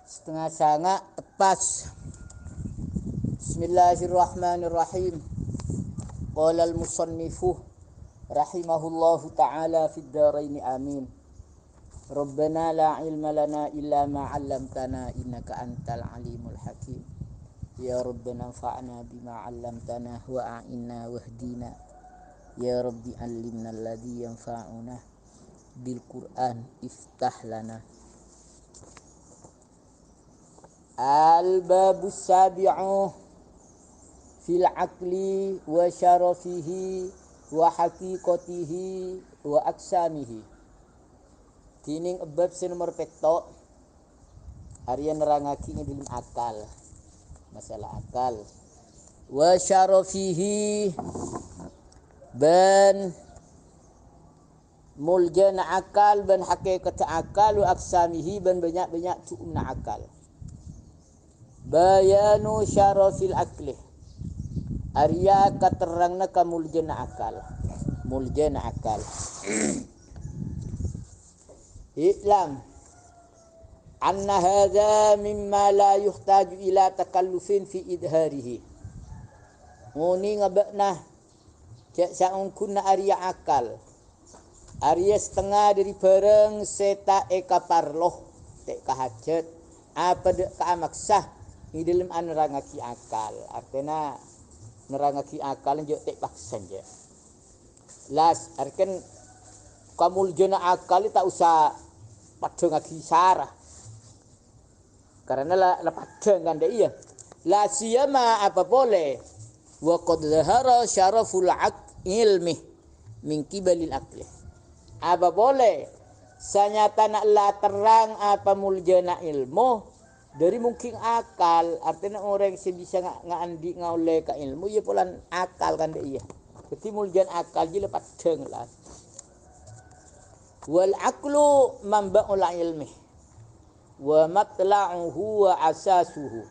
setengah sanga tepas. Bismillahirrahmanirrahim. Qala al-musannifu rahimahullahu ta'ala fid dharain amin. Rabbana la ilma lana illa ma 'allamtana innaka antal alimul hakim. Ya Rabbana anfa'na bima 'allamtana wa a'inna wahdina. Ya Rabbi 'allimna alladhi yanfa'una bil Qur'an iftah lana. Al-babus sabi'u fil aqli wa syarafihi wa haqiqatihi wa aksamihi. Tining bab nomor petok harian nerangaki dalam akal, masalah akal. Wa syarafihi ban muljana akal ban hakikat akal wa aksamihi ban banyak-banyak tu'umna akal. Bayanu syarafil akli Arya katerangna ka muljana akal. Muljana akal. I'lam anna hadha mimma la yuhtaju ila takallufin fi idharihi. Nguni ngabakna cak saungkunna arya akal. Arya setengah dari bareng seta eka parloh tek kahajat apa dek kamaksah di dalam nerangaki akal. Artinya nerangaki akal njo tek paksa je. Las arken kamul jena akal tak usah padha ngaki sarah. Karena la padha kan dek iya. La siyama apa boleh wa qad zahara syaraful ilmi min kibalil aqli. Apa boleh sanyata nak la terang apa muljana ilmu dari mungkin akal. Artinya orang yang bisa ngandi ngoleh ke ilmu ya pulan akal kan dia. Jadi muljan akal je lepas denglah. Wal aqlu manba'ul ilmi wa matla'uhu wa asasuhu.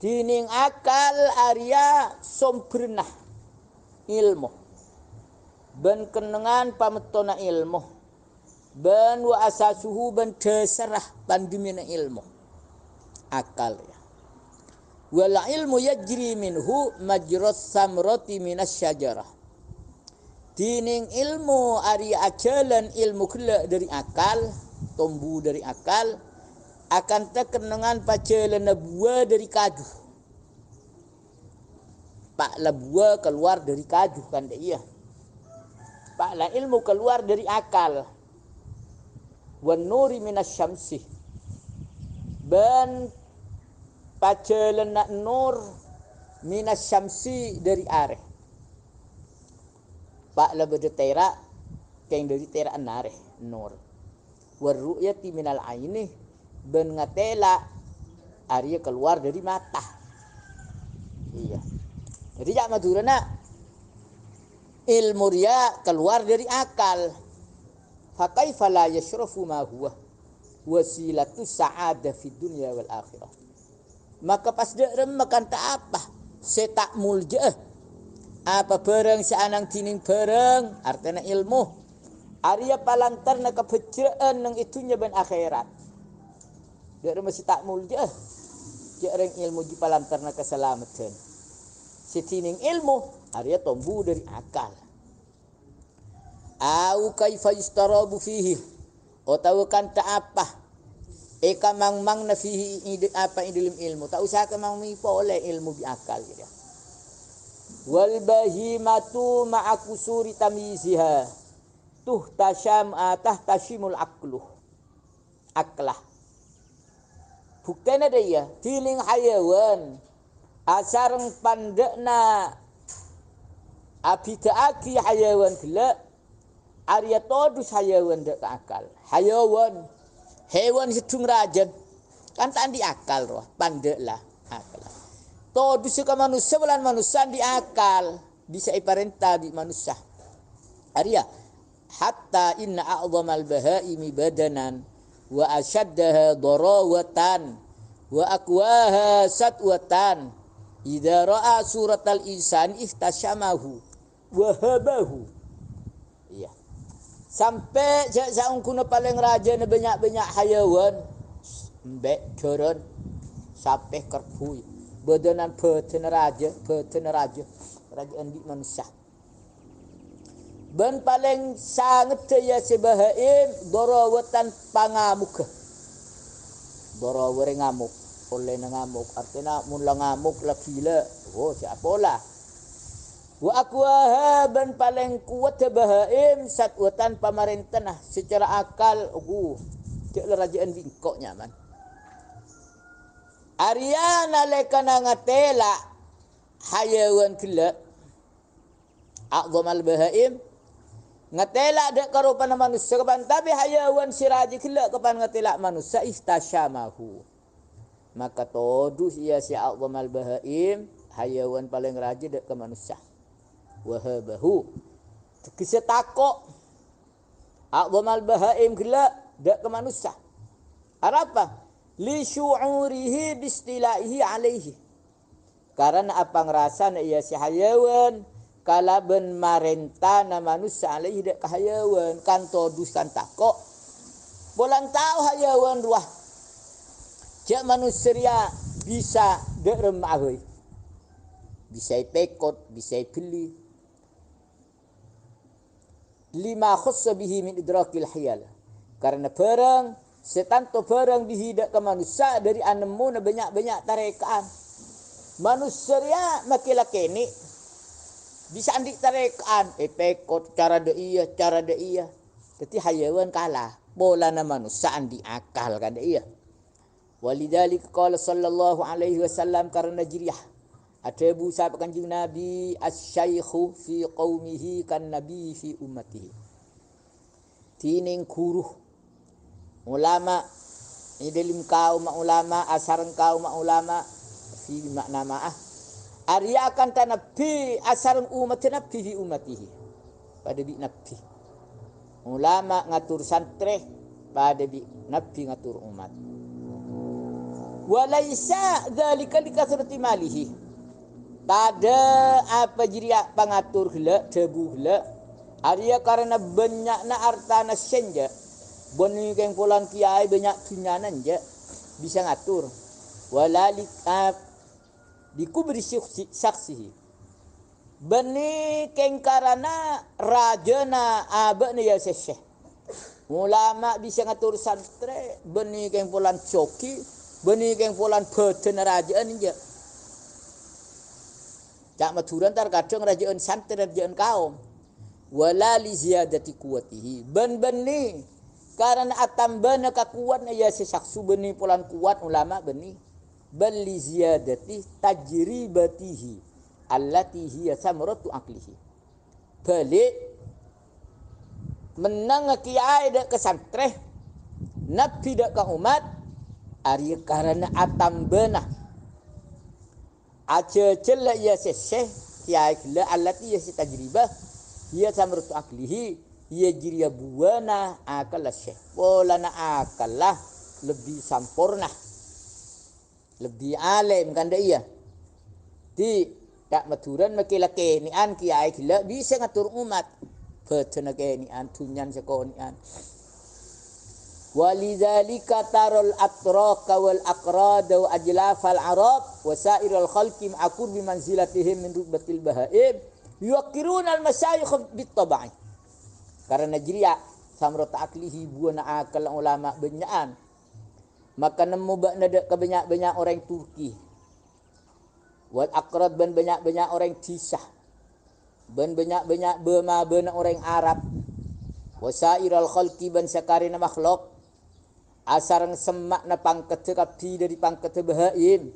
Dining akal arya sumberna ilmu. Ben kenengan pametona ilmu. Ben wa asasuhu ben dasarah pandemina ilmu. Akal ya. Wal ilmu yajri minhu majras samrati minas syajarah. Dining ilmu ari ajalan ilmu kela dari akal, tumbuh dari akal, akan terkenangan pajalan buah dari kaju. Pak la buah keluar dari kaju kan iya. Pak la ilmu keluar dari akal. Wan nuri minas syamsi. Ben pajalan nur minas syamsi dari areh. Pak la bedetera keng dari tera anareh nur. War ru'yati minal aini ben ngatela arya keluar dari mata. Iya. Jadi jak madurana ilmu dia keluar dari akal. Fa kaifa la yashrafu ma huwa wasilatu sa'adah fid dunya wal akhirah. Maka pas derem makan tak apa setak mulja apa barang seanang tining barang artinya ilmu arya palantar na kepejaan nang itunya ben akhirat derem setak mulja jarang ilmu di palantar na keselamatan setining ilmu arya tumbuh dari akal. Au kaifa yustarabu fihi atau kan tak apa eka mang na fihi apa dalam ilmu tak usah ke mang oleh ilmu bi akal gitu. Wal bahimatu ma'a kusuri tamiziha tuh tashimul aqluh aklah. Buktena dia tiling hayawan asareng pandekna abitaaki hayawan gila arya todus hayawan dek akal. Hayawan hewan sedung rajan kan tak di akal roh pandek lah akal. Todus ke manusia bulan manusia di akal bisa iparenta di manusia. Arya hatta inna a'zamal bahaimi badanan wa ashaddaha darawatan wa aqwaha satwatan idza ra'a suratal insan ihtashamahu wa habahu. Iya. Sampai saungkuna paling raja na banyak-banyak hayawan mbek turun sampai kerpui bedenan beten raja kerajaan di manusia ben paling sangat ya sebahaim dorawatan pangamuk dorawere ngamuk oleh ngamuk artinya mun la ngamuk la gila oh siapa lah wa aqwaha ben paling kuat bahaim satwatan pamarentah secara akal cek kerajaan bingkok nyaman Ariana lekana ngatela hayawan kila a'zamal bahaim ngatela dak karupan manusia kapan tapi hayawan siraji kila kapan ngatela manusia istasyamahu maka todus ia si a'zamal bahaim hayawan paling raja dak ke manusia wahabahu kisah takok a'zamal bahaim kila dak ke manusia apa li syu'urihi bistilaihi alaihi karena apa ngerasa ia si hayawan kala ben marenta na manusia alaihi dak hayawan kan todus kan takok bolan tahu hayawan ruah jak manusia bisa dak remah bisa pekot bisa pilih lima khussa bihi min idrakil hiyal karena perang setan to perang dihidak ke manusia dari anemu na banyak-banyak tarekaan manusia makilah kini bisa andik tarekaan pekot cara de iya tapi hayawan kalah bola na manusia andi akal kan de iya walidhalika qala sallallahu alaihi wasallam karena jiriyah ada busa kanjeng Nabi asy-syaikhu fi qaumihi kan nabi fi ummatihi tining kuruh ulama ini dalam kaum ulama asaran kaum ulama fi makna ma'ah arya akan tanabi asaran umat nabi fi ummatihi pada bi nabi ulama ngatur santri pada bi nabi ngatur umat walaisa dzalika likasrati malihi tada apa jiria pangatur heula debu heula arya karena banyakna hartana senja boni keng pulang kiai banyak tunyanan je bisa ngatur walalik dikubri saksihi bani keng karana rajana abane ya syekh ulama bisa ngatur santri bani keng pulang coki bani keng pulang beden rajaan je cak maturan tar kadang rajaan santri rajaan kaum walali ziyadati quwatihi bani karena atambana kakuatna ya sesaksu beni pulan kuat ulama beni bali ziyadati tajribatihi allati hiya samratu aqlihi balik menang kiai dak kesantreh nabi dak ka umat ari karena atambana aja celak ya seseh kiai gila allati ya tajribah hiya samratu aqlihi ia jiria buana akal syekh bolana akal lah lebih sempurna lebih alim kan dia di tak maturan makilah kenian kiai gila bisa ngatur umat betena kenian tunyan sekonian walidzalika tarul atraq wal aqrad wa ajlafal arab wa sairul khalqi ma'qur bi manzilatihim min rutbatil bahaim yuqiruna al masyayikh bit tab'i karena jiria samrat aklihi buana akal ulama benyaan maka nemu bakna dak kebanyak-banyak orang Turki wal aqrad ban banyak-banyak orang Tisah ban banyak-banyak bema bena orang Arab wasairal khalqi ban sakarina makhluk asarang semak na pangkat kapi dari pangkat bahaim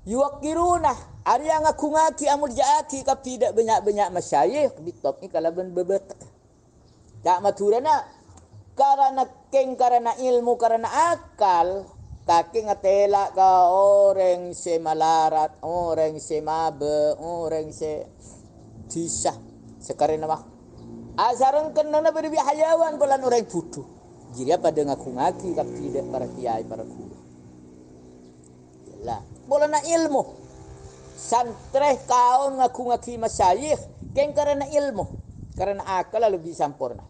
yuqiruna arya ngaku ngaki amul jaaki kapi dak banyak-banyak masyayikh bitop ni kalaban bebet tak maturana karena ilmu karena akal kaki ngatela ka orang semalarat orang semabe orang se disah sekarang mah asarang kenana berbi hayawan bulan orang butuh jadi apa dengan ngaki tapi tidak para kiai para guru lah bolana ilmu santreh kaum ngaku masyayikh karena ilmu karena akal lebih sempurna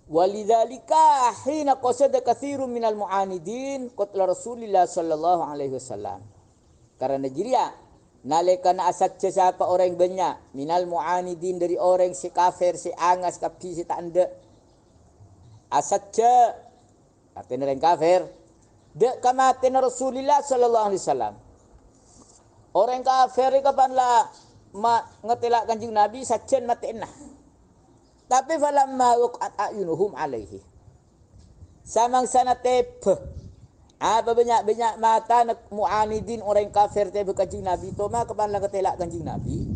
Walidzalika hina qasada katsirun minal mu'anidin qatla Rasulillah sallallahu alaihi wasallam. Karena jiria nalekana asat siapa orang banyak minal mu'anidin dari orang si kafir si angas kapi si tak anda asat artinya orang kafir dek kamatin Rasulillah sallallahu alaihi wasallam. Orang kafir kapan lah ngetelak kanjeng Nabi sajen matiin nah. Tapi falamma waqat ayunuhum alaihi. Samang sana tepe. Apa banyak-banyak mata nak mu'anidin orang kafir tepe kanjeng Nabi. Toma kapan lang ketelak kanjeng Nabi.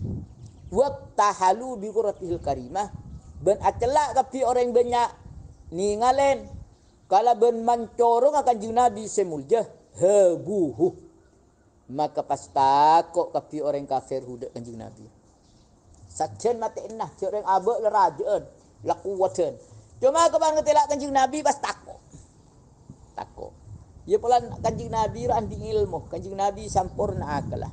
Waqtahalu bi qurratihil karimah. Ben acelak kapi orang banyak ningalen. Kalau ben mancorong kanjeng Nabi semulja. Hebuhu. Maka pasta kok kapi orang kafir hudak kanjeng Nabi. Sajen mati enah orang abak lerajaan lakuwatan. Cuma kapan ngetelak kanjeng Nabi pas takut. Ya pula kanjeng Nabi randing ilmu, kanjeng Nabi sampurna akalah.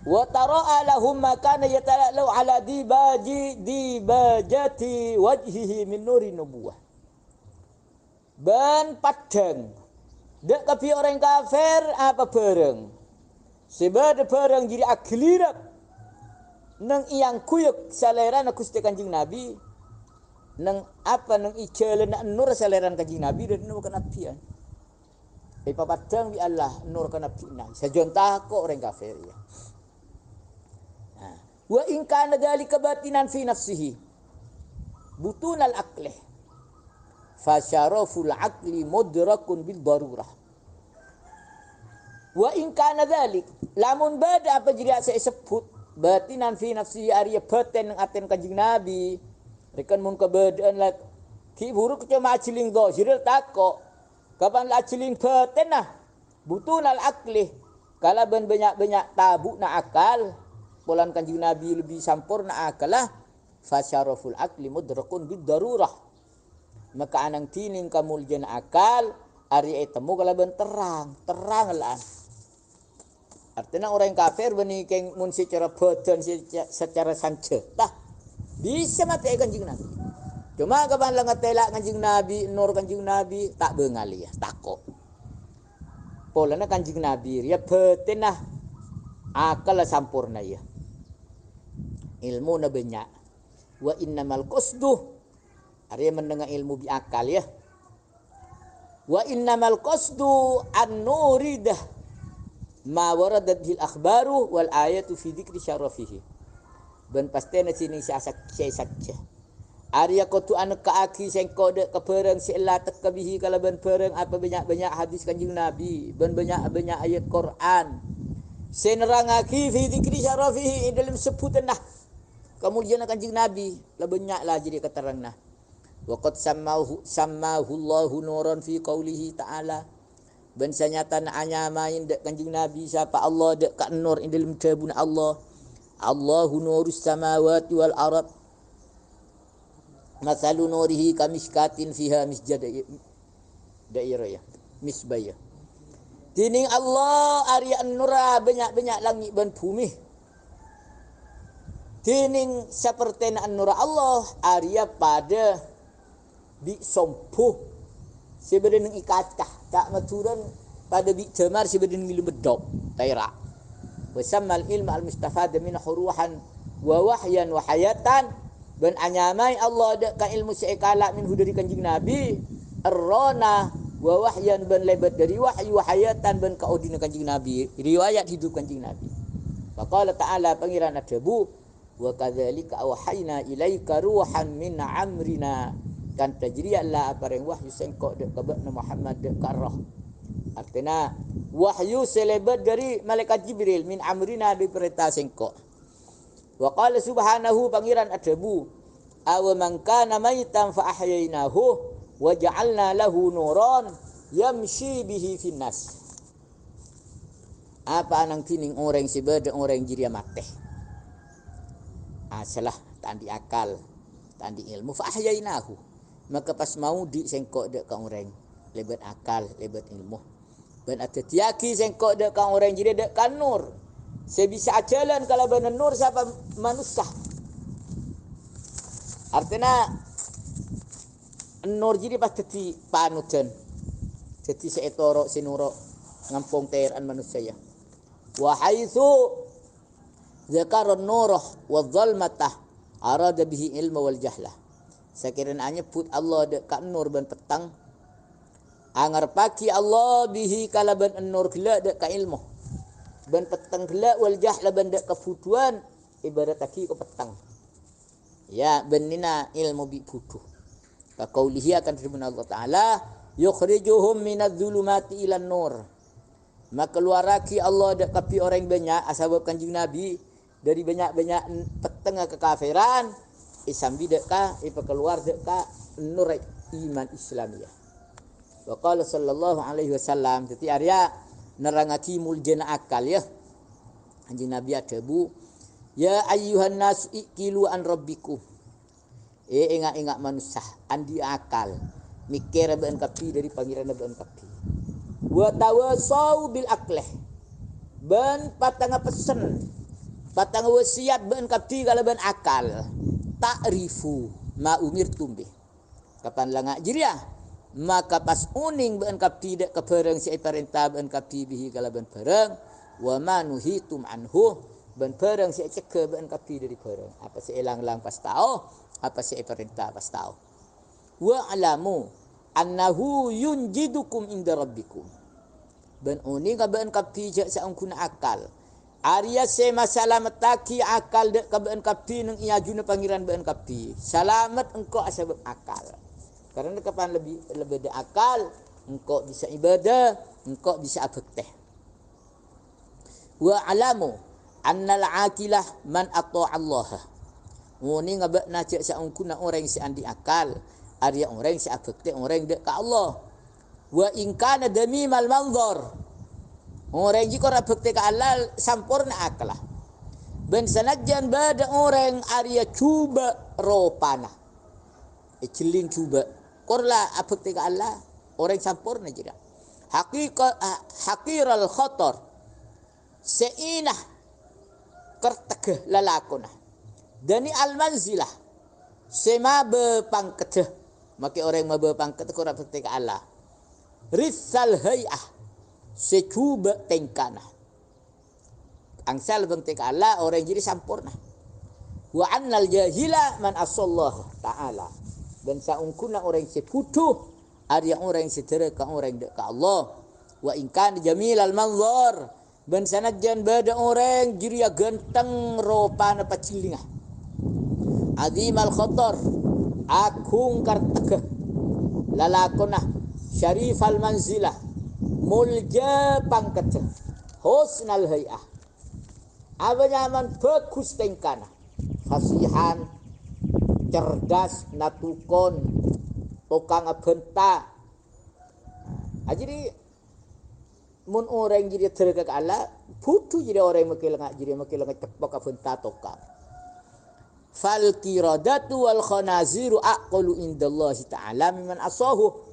Wa tara'a lahum ma kana yatalalu ala dibajati wajhihi min nuri nubuwah. Ban padang. Dek kapi orang kafir apa bareng. Sebab bareng jadi aglirap. Nang iyang kuyuk saleran aku setiap kanjeng Nabi. Nang apa nang ijala nak nur saleran kanjeng Nabi dan nur kenabian. Papadang bi Allah nur kenabian. Sajontah kok orang kafir ya. Wa in kana dzalika batinan fi nafsihi. Butunal aqli. Fasyaraful aqli mudrakun bil darurah. Wa in kana dzalik lamun bada apa jadi saya sebut batinan fi nafsi arya batin aten kanjeng Nabi rekan mun kebedaan lah ki buruk cuma ajiling dhahiril tako kapan la ajiling batin nah butunal aqli kala ben banyak-banyak tabu na akal polan kanjeng Nabi lebih sampurna akalah fasyaraful aqli mudrakun bid darurah maka anang tining kamuljan akal arya temu kala ben terang lah. Artinya orang kafir benikeng mun secara badan secara sanjata bisa mati kanjeng Nabi. Cuma kapan lang ngetelak kanjeng Nabi, nur kanjeng Nabi tak bengali ya, takok. Polana kanjeng Nabi ya batin nah akal sampurna ya. Ilmu na banyak. Wa innamal qasdu arya mendengar ilmu bi akal ya. Wa innamal qasdu an-nuridah ma waradat bil akhbaru wal ayatu fi dzikri syarafihi ben pastena sini siasak saja arya kotu anak kaaki sengko de kebereng sila tekabihi kala ben bereng apa banyak-banyak hadis kanjeng Nabi ben banyak-banyak ayat Quran senerangaki fi dzikri syarafihi dalam sebutan nah kemudian kanjeng Nabi la banyak lah jadi keterang nah waqad sammahu Allahu nuran fi qaulihi ta'ala ben sanyata na anyamain dek kanjeng Nabi siapa Allah dek ka nur indal tabun Allah Allahu nurus samawati wal ard masalu nurihi kamishkatin fiha misjad dairah ya misbaya tining Allah arya nura banyak-banyak langit dan bumi tining seperti na nura Allah arya pada di sompuh sebenarnya ikatah tak maturan pada bi jamar sebenarnya ngilu bedok taira wasammal ilmu al-mustafad min huruhan wa wahyan wa hayatan ben anyamai Allah ada ka ilmu seekala min dari kanjeng Nabi arrona wa wahyan ben lebat dari wahyu wa hayatan ben kaudina kanjeng Nabi riwayat hidup kanjeng Nabi faqala ta'ala pangeran adabu wa kadzalika awhayna ilaika ruhan min amrina kan tajri'allah apa yang wahyu sengkok dek kabakna Muhammad dek karah artinya wahyu selebat dari malaikat Jibril min amrina di perintah sengkok wa qala subhanahu pangeran adabu aw man kana maitan fa ahyainahu wa ja'alna lahu nuran yamshi bihi finnas apa anang tining orang sebeda orang jiria mate salah tandi akal tandi ilmu fa ahyainahu maka pas mau di sengkok dek ka orang lebat akal lebat ilmu ben ada tiaki sengkok dek ka orang jadi dek ka nur sebisa jalan kalau ben nur siapa manusia artinya Nur jadi pas teti panutan. Teti seetorok sinurok ngampung teran manusia. Wa haitsu zakara an-nurah wa dhalmatah arada bihi ilmu wal jahlah. Sekiranya put Allah dek ka nur ban petang angar paki Allah bihi kalaban an-nur gela dek ka ilmu ban petang gela wal jahlah ban dek ka fuduan ibarat taki ke petang. Ya benina ilmu bi fudu. Ka qaulihi akan firman Allah Taala yukhrijuhum minadh-dhulumati ilan nur. Maka keluaraki Allah dak kapi orang banyak asbab Kanjeng Nabi dari banyak-banyak peteng kekafiran isambi dak ka keluar dak ka nur iman Islamiyah. Wa qala sallallahu alaihi wasallam teti arya nerangaki muljana akal ya. Kanjeng Nabi adabu ya ayyuhan nas ikilu an rabbikum. Ingat-ingat manusia andi akal mikir ben kapi dari pangeran ben kapi. Wa tawasau bil akleh ben patang pesen patang wasiat ben kapi kalau ben akal ta'rifu ma umirtum bih kapan langa jiria maka pas uning ben kapi dak kepereng si perintah ben kapi bihi kalau ben pereng wa manuhitum anhu ben pereng si ceke ben kapi dari pereng apa si elang-elang pas tahu apa si perintah pas tahu wa alamu annahu yunjidukum inda rabbikum ben uning ka ben kapi jak saungkuna akal Arya se masalah metaki akal dek ka ben kapi nang ia juna pangeran ben kapi selamat engkau asbab akal karena kapan lebih de akal engkau bisa ibadah engkau bisa abekte wa alamu annal aqilah man ataa Allah uning ka na jak saungkuna orang si andi akal Arya orang si abekte orang dek ka Allah wa in kana damimal manzar orang jika ora bekti ka Allah sampurna akal ben sanajan bada orang Arya cuba ropana celin cuba korla abekti ka Allah orang sampurna jira haqiral khatar seinah kertegeh lalakuna dani al manzilah sema be pangketeh maki orang ma be pangketeh ora bekti ka Allah risal hayah secuba tengkana angsal bengtek Allah orang jadi sampurna wa annal jahila man asallahu ta'ala dan saungkuna orang seputuh ada orang sedereka orang dek ka Allah wa in kana jamilal manzar ben sanajan bada orang jiria ganteng ropana pacilinga azimal khatar akung karteke lalakona syarifal manzilah mulja pangkat husnal hayah apa zaman bagus tengkana fasihan cerdas natukon tukang benta jadi mun orang jadi tergak Allah putu jadi orang makilang cepok benta tukang fal qiradatu wal khanaziru aqalu indallahi ta'ala mimman asahu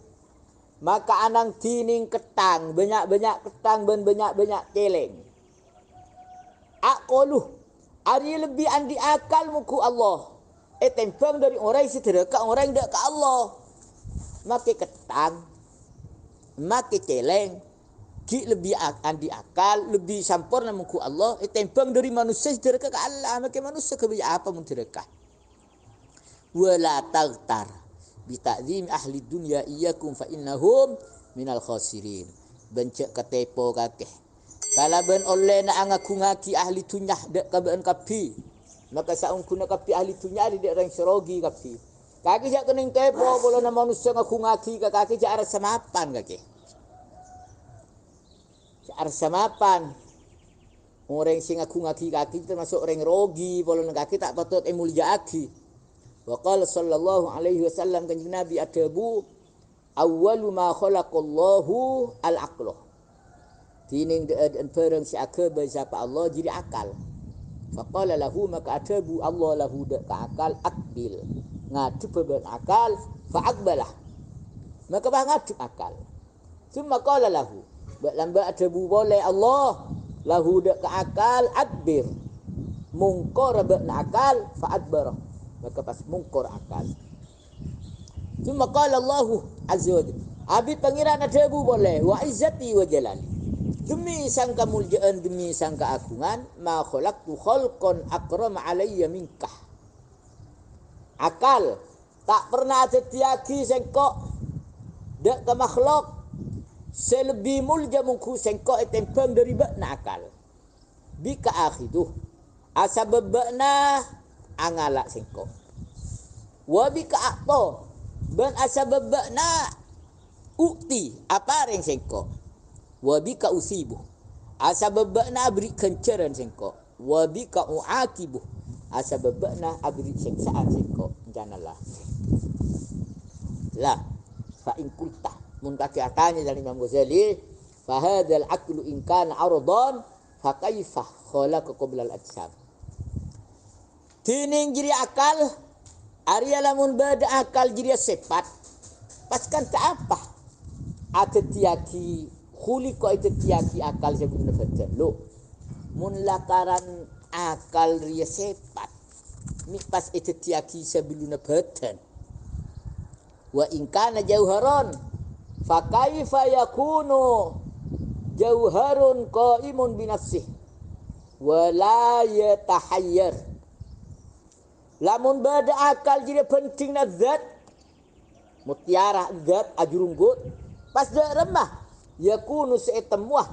maka anang tining ketang banyak-banyak ketang dan banyak-banyak keleng aqaluh ari lebih andi akal muku Allah tempang dari orang sedereka orang dak ka Allah make ketang make keleng ki lebih andi akal lebih sampurna muku Allah tempang dari manusia sedereka ka Allah make manusia ke apa mun sedereka wala taghtar bita'zim ahli dunya iyyakum fa innahum minal khasirin bencek ketepo kakeh kala ben oleh na angaku ngaki ahli dunya dak kaben kapi maka saungkuna kapi ahli dunya di dak rang serogi kapi kaki jak kening tepo bola na manusia ngaku ngaki ka kaki jak arep samapan kaki jak arep samapan orang sing ngaku ngaki kaki termasuk orang rogi bola na kaki tak patut mulia aki. Wa qala sallallahu alaihi wasallam kanjeng Nabi adabu awwalu ma khalaqallahu al-aqlah tining de pereng si akaba siapa Allah jadi akal fa qala lahu maka adabu Allah lahu de ka akal akbil ngadep ben akal fa aqbalah maka bah ngadep akal summa qala lahu lamba adabu boleh Allah lahu de ka akal adbir mungkar ben akal fa adbarah maka pas mungkar akal Cuma qala Allah azza wa jalla. Abi pangeran ada bu boleh wa izzati wa jalali. Demi sang kemuliaan, demi sang keagungan, ma khalaqtu khalqan akram alayya minkah. Akal tak pernah ada tiaki sengkok dak ke makhluk selebih mulja mungku sengkok etempeng dari bakna akal. Bika akhiduh asababna angalak sengkok. Wa bika akto ban asababna ukti apa ring sengkok. Wa bika usibuh asababna beri kencaran sengkok. Wa bika uakibuh asababna abri seksaan sengkok. Janalah lah fa in kulta mun katanya dari Imam Ghazali fa hadzal aqlu in kana ardan fa kaifa khalaqa qabla al ajsam. Tining jiri akal Arya lamun bada akal jiri sifat paskan tak apa atetiaki khuli ko atetiaki akal sebelum nafatan lo mun lakaran akal ria sifat mi pas atetiaki sebelum nafatan wa in kana jauharon fa kaifa yakunu jauharun qaimun bi nafsihi wa la yatahayyar. Lamun bada akal jadi penting na zat mutiara zat ajurunggut pas dak remah yakunu seetemuah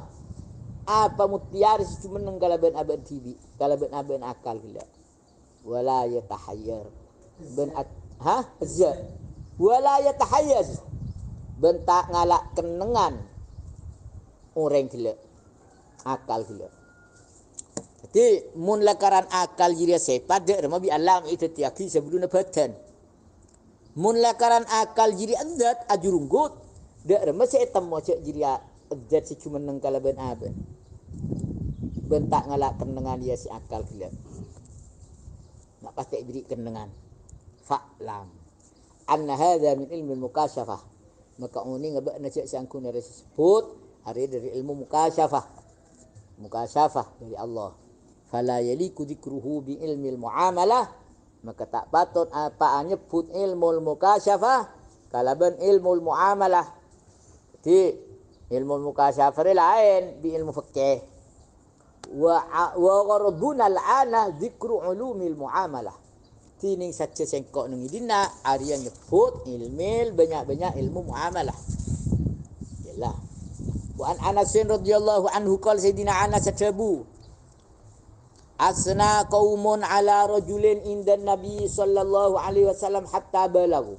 apa mutiara si cuma nengkalaban aban tibi kalaban aban akal gila wala yatahayyar ben zat wala yatahayyaz ben tak ngalak kenengan orang gila akal gila. Jadi mun lakaran akal jiria sepat dak rema bi alam itu tiaki sebelum nabatan. Mun lakaran akal jiri zat ajurunggut dak rema setam mo cek jiria zat si cuma nang kalaban aben. Bentak ngalak kenengan dia si akal gila. Nak pasti beri kenengan. Fa'lam anna hadza min ilmi mukasyafah. Maka uni ngabakna cek sangkun dari sebut hari dari ilmu mukasyafah. Mukasyafah dari Allah. Fala yaliku dzikruhu bi ilmil muamalah, maka tak patut apa nyebut ilmu mukasyafah kalaban ilmu muamalah. Jadi ilmu mukasyafah lain bi ilmu fikih. Wa gharaduna al-ana dzikru ulumil muamalah. Tining saja sengkok nang idina arya nyebut ilmil banyak-banyak ilmu muamalah. Yalah. Wa an Anas radhiyallahu anhu qala sayyidina Anas tabu asna qaumun ala rajulin indan nabi sallallahu alaihi wasallam hatta balagu.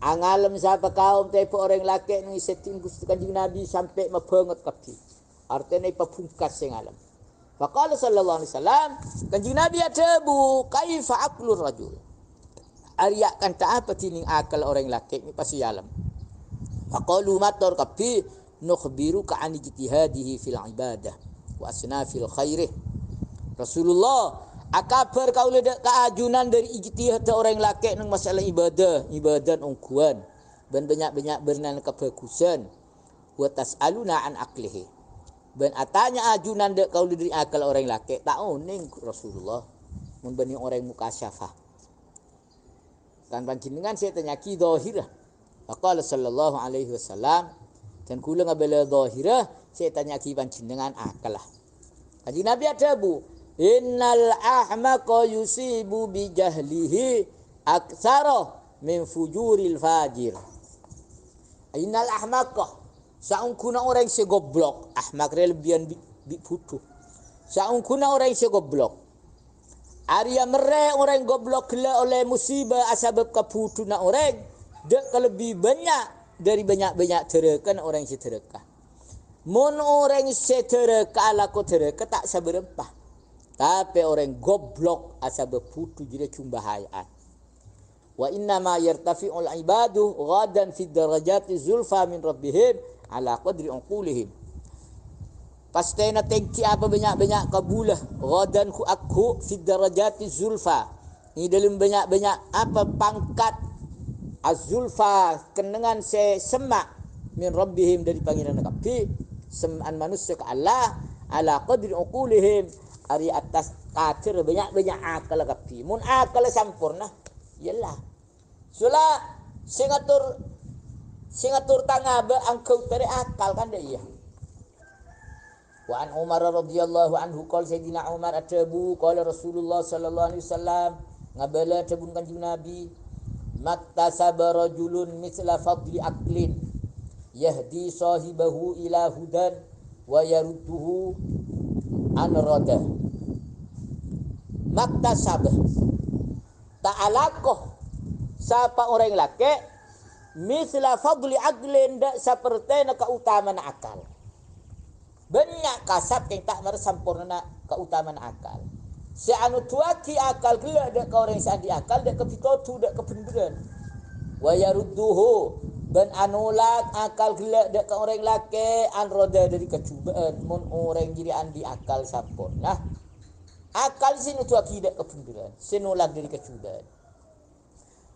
Angalem siapa kaum tepo orang laki ni setin Gusti Kanjeng Nabi sampai mabanget kabeh. Artine pepungkas sing alam. Faqala sallallahu alaihi wasallam Kanjeng Nabi atabu kaifa aqlur rajul. Arya kan ta apa tining akal orang laki ni pasti alam. Faqalu matur kabeh nukhbiruka an ijtihadihi fil ibadah wa asnafil khairih. Rasulullah akabar kau ledak keajunan dari ijtihad orang laki nang masalah ibadah ungguan dan banyak-banyak bernan kebagusan wa tasaluna an aqlihi ben atanya ajunan dek kau dari akal orang laki tak oning Rasulullah mun bani orang mukasyafah kan panjenengan saya tanya ki zahirah faqala sallallahu alaihi wasallam dan kula ngabala zahirah saya tanya ki panjenengan akal lah. Kanjeng Nabi ada bu innal ahmaqa yusibu bi jahlihi aktsara min fujuril fajir. Innal ahmaqa saungkuna orang se goblok, ahmak lebihan bi putu. Saungkuna orang se goblok. Arya mere orang goblok kela oleh musibah asbab kaputuna orang dak lebih banyak dari banyak-banyak terekan orang se terekah. Mun orang se terekah laku terekah tak saberempah. Tapi orang goblok asal berputu jadi cumbahayaan. Wa inna ma yartafi'ul ibadu ghadan fi darajati zulfa min rabbihim ala qadri uqulihim. Pastena tengki apa banyak-banyak kabulah ghadan ku aku fi darajati zulfa. Ini dalam banyak-banyak apa pangkat az-zulfa kenengan semak min rabbihim dari pangeran kabeh semaan manusia ke Allah ala qadri uqulihim ari atas kacer banyak-banyak akal kabeh. Mun akal sampurna, yalah. Sula singatur tanga be angkau tari akal kan dah iya. Wa an Umar radhiyallahu anhu qala Sayyidina Umar atabu qala Rasulullah sallallahu alaihi wasallam ngabala tabun kanjeng Nabi maktasaba rajulun mithla fadli aqlin yahdi sahibahu ila hudan wa yarudduhu an rada. Maktasaba ta'alakoh siapa orang laki mithla fadli aqlin dak seperti na keutamaan akal. Banyak kasab yang tak mersampurna keutamaan akal. Si anu tuaki akal gelak dak ke orang sandi akal dak kepikotu dak kependuran. Wa yarudduhu dan anulak akal gelak dak ke orang laki an roda dari kecubaan mun orang jadi andi akal sampurna. Akal sinu tuaki dak kependuran, sinulak dari kecubaan.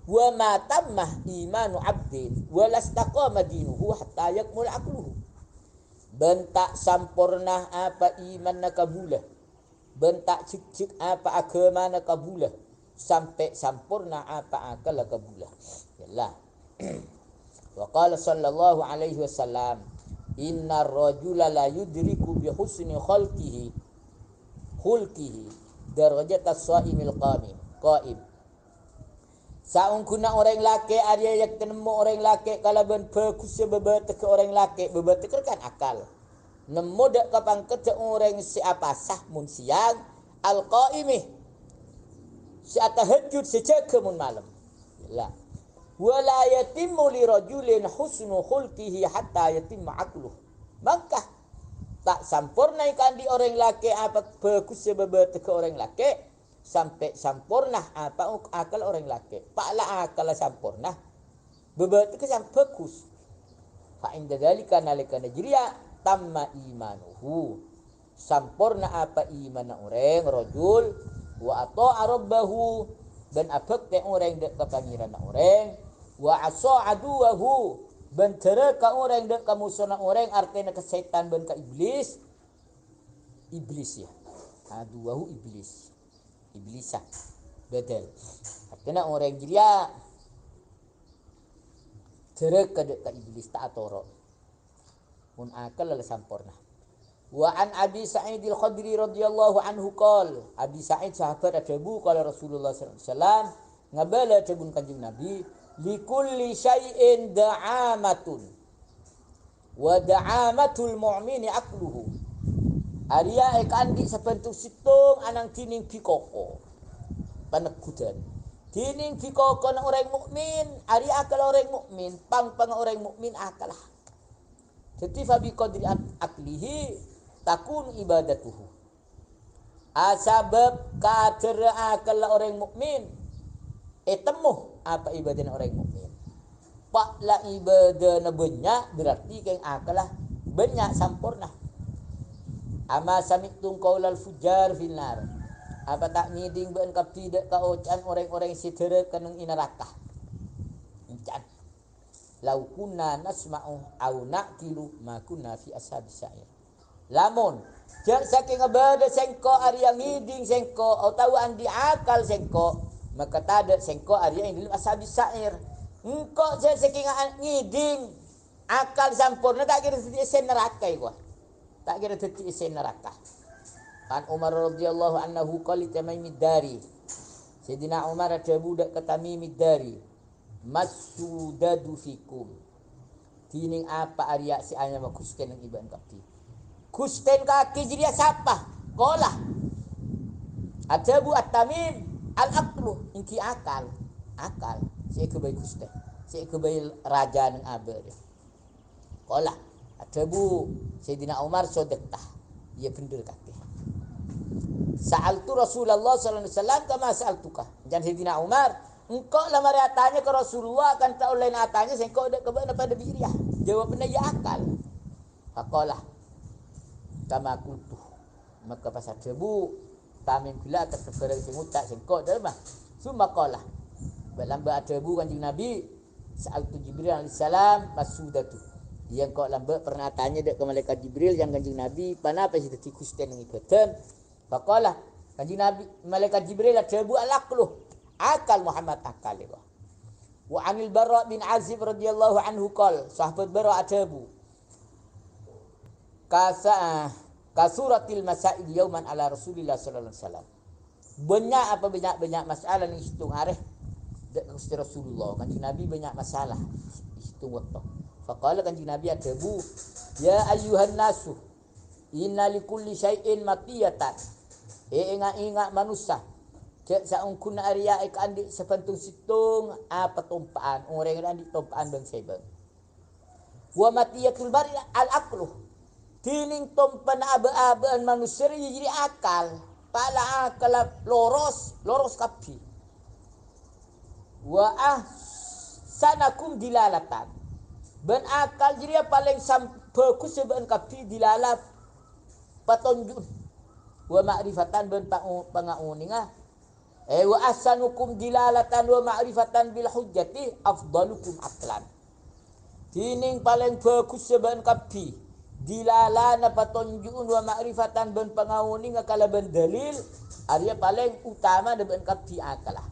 Wa ma tammah imanu abdin wa lastaqama dinuhu hatta yakmul aqluhu. Bentak sampurna apa iman na kabulah. Bentak cik-cik apa agama na kabulah. Sampai sampurna apa akal na kabulah. Yalah. Wa qala sallallahu alaihi wasallam, inna rajula la yudriku bi husni khulqihi darajat as-saimil qaim. Saungkuna orang laki ada yang nemu orang laki kalau ben bagus beberapa ke orang laki beberapa kan akal. Nemu dak kapang ke orang siapa sah mun siang al-qaimih. Si atahajud sejak mun malam. La. Wala yatimmu li rajulin husnu khulqihi hatta yatimma aqluh. Maka tak sempurna kan di orang laki apa bagus beberapa ke orang laki sampai sampurna apa akal orang laki. Paklah akal sampurna. Beberapa ke sampai bagus. Fa inda dzalika nalika najriya tamma imanuhu. Sampurna apa iman orang rajul wa ata'a rabbahu dan abak te orang dek ke pangeran orang wa asa aduwahu ben tereka orang dek ke musuh orang artinya ke setan ben ke iblis ya. Aduwahu iblisan bedel artinya orang jiria cerek ke iblis tak atoro mun akal la sampurna. Wa an Abi Sa'id al-Khudri radhiyallahu anhu qol Abi Sa'id sahabat Abu qala Rasulullah sallallahu alaihi wasallam ngabala tabun kanjeng Nabi likulli syai'in da'amatun wa da'amatul mu'mini aqluhu. Arya ikandi sebentuk situng anang tining pikoko panekudan tining pikoko na orang mukmin arya akal orang mukmin pang orang mukmin akalah jadi fabi qadri aklihi takun ibadatuhu asabab kader akal orang mukmin temuh apa ibadah orang mukmin pak la ibadah na banyak berarti keng akalah banyak sampurna. Ama sami'tum qaulal fujar finnar. Apa tak ngiding ben kap tidak kaucan orang-orang sidere kanung neraka. Encan. Lau kunna nasma'u au naqilu ma kunna fi ashabis sa'ir. Lamun jak saking ngabada sengko arya ngiding sengko au tahu andi akal sengko maka tada sengko arya yang dalam ashabis sa'ir. Engko saking ngiding akal sampurna tak kira sen neraka gua. Tak kira dadi isen neraka. Kan Umar radhiyallahu anhu qali tamimid dari. Sayyidina Umar ada budak ke tamimid dari. Masudadu fikum. Tining apa arya si anya makusten ng iban kaki. Kusten kaki jadi siapa? Kolah. Atabu at-tamim al-aqlu inki akal. Akal. Si kebai kusten. Si kebai raja ng aber. Kolah. Atabu Sayyidina Umar sodekah. Ia benar kaki. Sa'altu Rasulullah sallallahu alaihi wasallam kama sa'altuka. Jangan Sayyidina Umar, engkau lah mari tanya ke Rasulullah kan tak oleh nak tanya engkau dak keban pada biriah. Jawabnya ya akal. Faqalah kama kuntu. Maka pasal tebu tamim bila atas perkara sing utak engkau dah mah. Summa qala. Balamba tebu kanjeng Nabi sa'altu Jibril alaihi salam masudatu. Yang kau lambat pernah tanya dek ke malaikat Jibril yang kanjeng Nabi panapa sih tadi kusten ng ibadan. Faqalah kanjeng Nabi malaikat Jibril ada bu alaqlu akal Muhammad akal itu. Wa anil Bara bin Azib radhiyallahu anhu qol, sahabat Bara atabu. Kasuratil masail yauman ala Rasulillah sallallahu alaihi wasallam. Banyak masalah ni hitung areh dak Gusti Rasulullah. Kanjeng Nabi banyak masalah hitung waktu. Faqala kanjeng Nabi atabu, ya ayyuhan nasu inna likulli syai'in matiyatan. Ingat manusia. Cek saungkun Arya ik andik sepentung situng apa tumpaan orang yang andik tumpaan bang sebang. Wa matiyatul bari al aqlu. Tining tumpan aba-abaan manusia jadi akal. Pala akal loros kapi. Wa ahsanakum dilalatan. Ben akal jadi paling sampai seban kapi dilalap patonjun. Wa ma'rifatan ben pangauningah. Wa ahsanukum dilalatan wa ma'rifatan bil hujjati afdalukum aqlan. Tining paling bagus seban kapi dilalana patonjun wa ma'rifatan ben pangauninga kala ben dalil arya paling utama ben kapi akalah.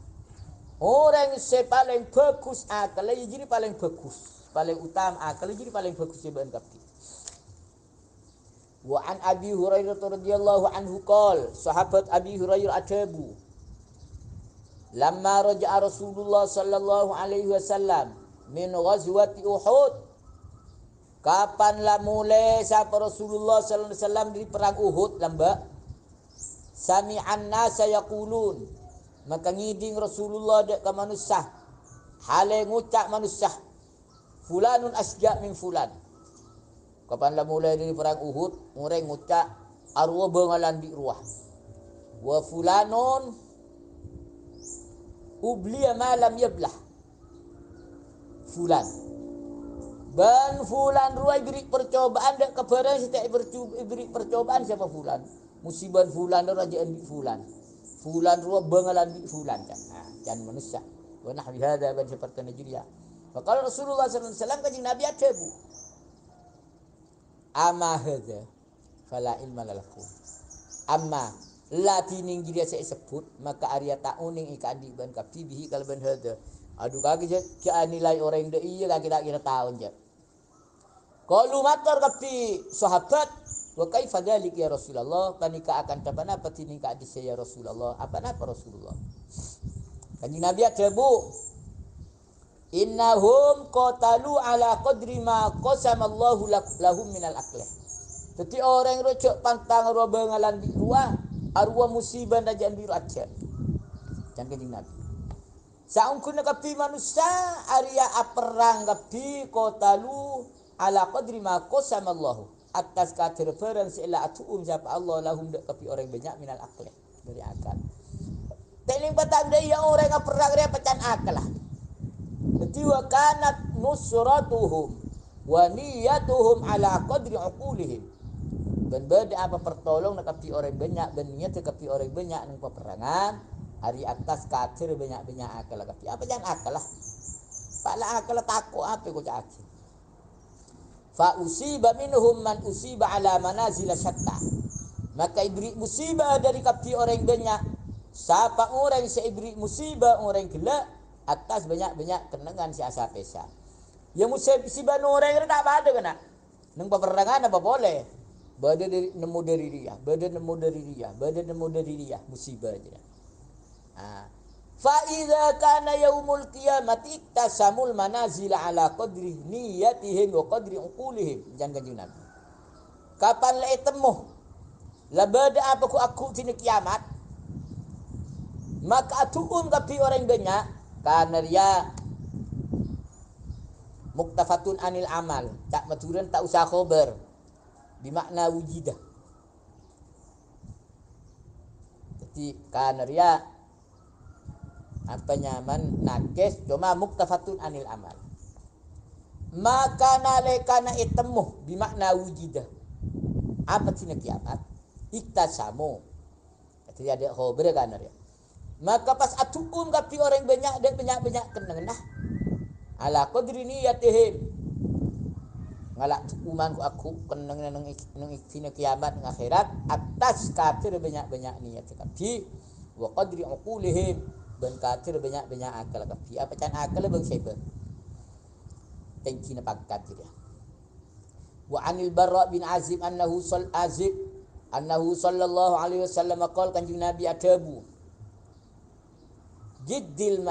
Orang se paling bagus akal jadi paling bagus, paling utama akal jadi paling bagus seban kapi. Wa an Abi Hurairah radhiyallahu anhu qol, sahabat Abi Hurairah atabu. Lamma raja'a Rasulullah sallallahu alaihi wasallam min ghazwati Uhud. Kapanlah mulai sapa Rasulullah sallallahu alaihi wasallam dari perang Uhud lamba. Sami'an nasa yaqulun. Maka ngiding Rasulullah dek ka manusia. Hale ngucak manusia. Fulanun asja min fulan. Kapanlah mulai dari perang Uhud, orang ngucak arwah bengalan di ruah. Wa fulanun ubliya malam yablah. Fulan. Dan fulan ruai beri percobaan dek kepada setiap beri percobaan siapa fulan. Musibah fulan rajaan di fulan. Fulan ruai bengalan di fulan kan. Jangan manusia. Wa nahwi hadza ban seperti Nigeria. Maka Rasulullah sallallahu alaihi wasallam kanjeng Nabi atabu. Amma hadza fala ilma lakum. Amma latining dia saya sebut maka Arya ta'uning ikan di ban kapi bihi kal ban hadza. Aduh kaki je nilai orang dah iya kaki tak kira tahun je. Kalau matar kapi sahabat wa kaifa dzalik ya Rasulullah, panika akan dapat apa tining ka hadis ya Rasulullah, apa Rasulullah. Kanjeng Nabi atabu. Innahum qatalu ala qadri ma qasamallahu lahum minal aqli. Jadi orang rocok pantang ro bengalan di ruah, arwah musibah dan biru aja. Jangan kanjeng Nabi. Saungkun kapi manusia arya perang kapi qatalu ala qadri ma qasamallahu. Atas kadir barang seila atuum siapa Allah lahum dak kapi orang banyak minal aqli dari akal. Teling batang dia orang yang perang dia pecan akal lah. Jadi wa kanat nusratuhum wa niyatuhum ala qadri uqulihim. Dan beda apa pertolong nak kapi orang banyak dan niat kapi orang banyak nang peperangan hari atas kafir banyak akal kapi. Apa jangan akal lah. Pala akal takut apa kau cak. Fa usiba minhum man usiba ala manazil syatta. Maka ibri musibah dari kapi orang banyak. Siapa orang seibri musibah orang gelak atas banyak kenangan si asa pesa. Ya musibah orang tak ada kena. Nang peperangan apa boleh. Badan dari nemu dari dia, badan nemu dari dia musibah aja. Fa idza kana yaumul qiyamati tasamul manazil ala qadri niyatihim wa qadri uqulihim. Jangan kanjeng Nabi. Kapan la temu? La bada apa ku aku di kiamat? Maka atuum kapi orang banyak karena dia muktafatun anil amal, tak maturan tak usah khabar. Bimakna wujidah. Jadi karena dia apa nyaman nakes cuma muktafatun anil amal. Maka nalekana itemu bimakna wujidah. Apa sih kiamat? Iktasamu. Jadi ada khabar karena dia. Maka pas atukum kapi orang banyak dan banyak kenang nah. Ala qadri niyatihim. Ngalak uman aku kenang nang iktina kiamat akhirat atas kafir banyak niat kapi wa qadri uqulihim ben kafir banyak akal kafi apa can akal bang siapa tengki na pangkat dia. Wa anil Barra bin Azib annahu sallallahu alaihi wasallam qala kanjeng Nabi adabu jiddil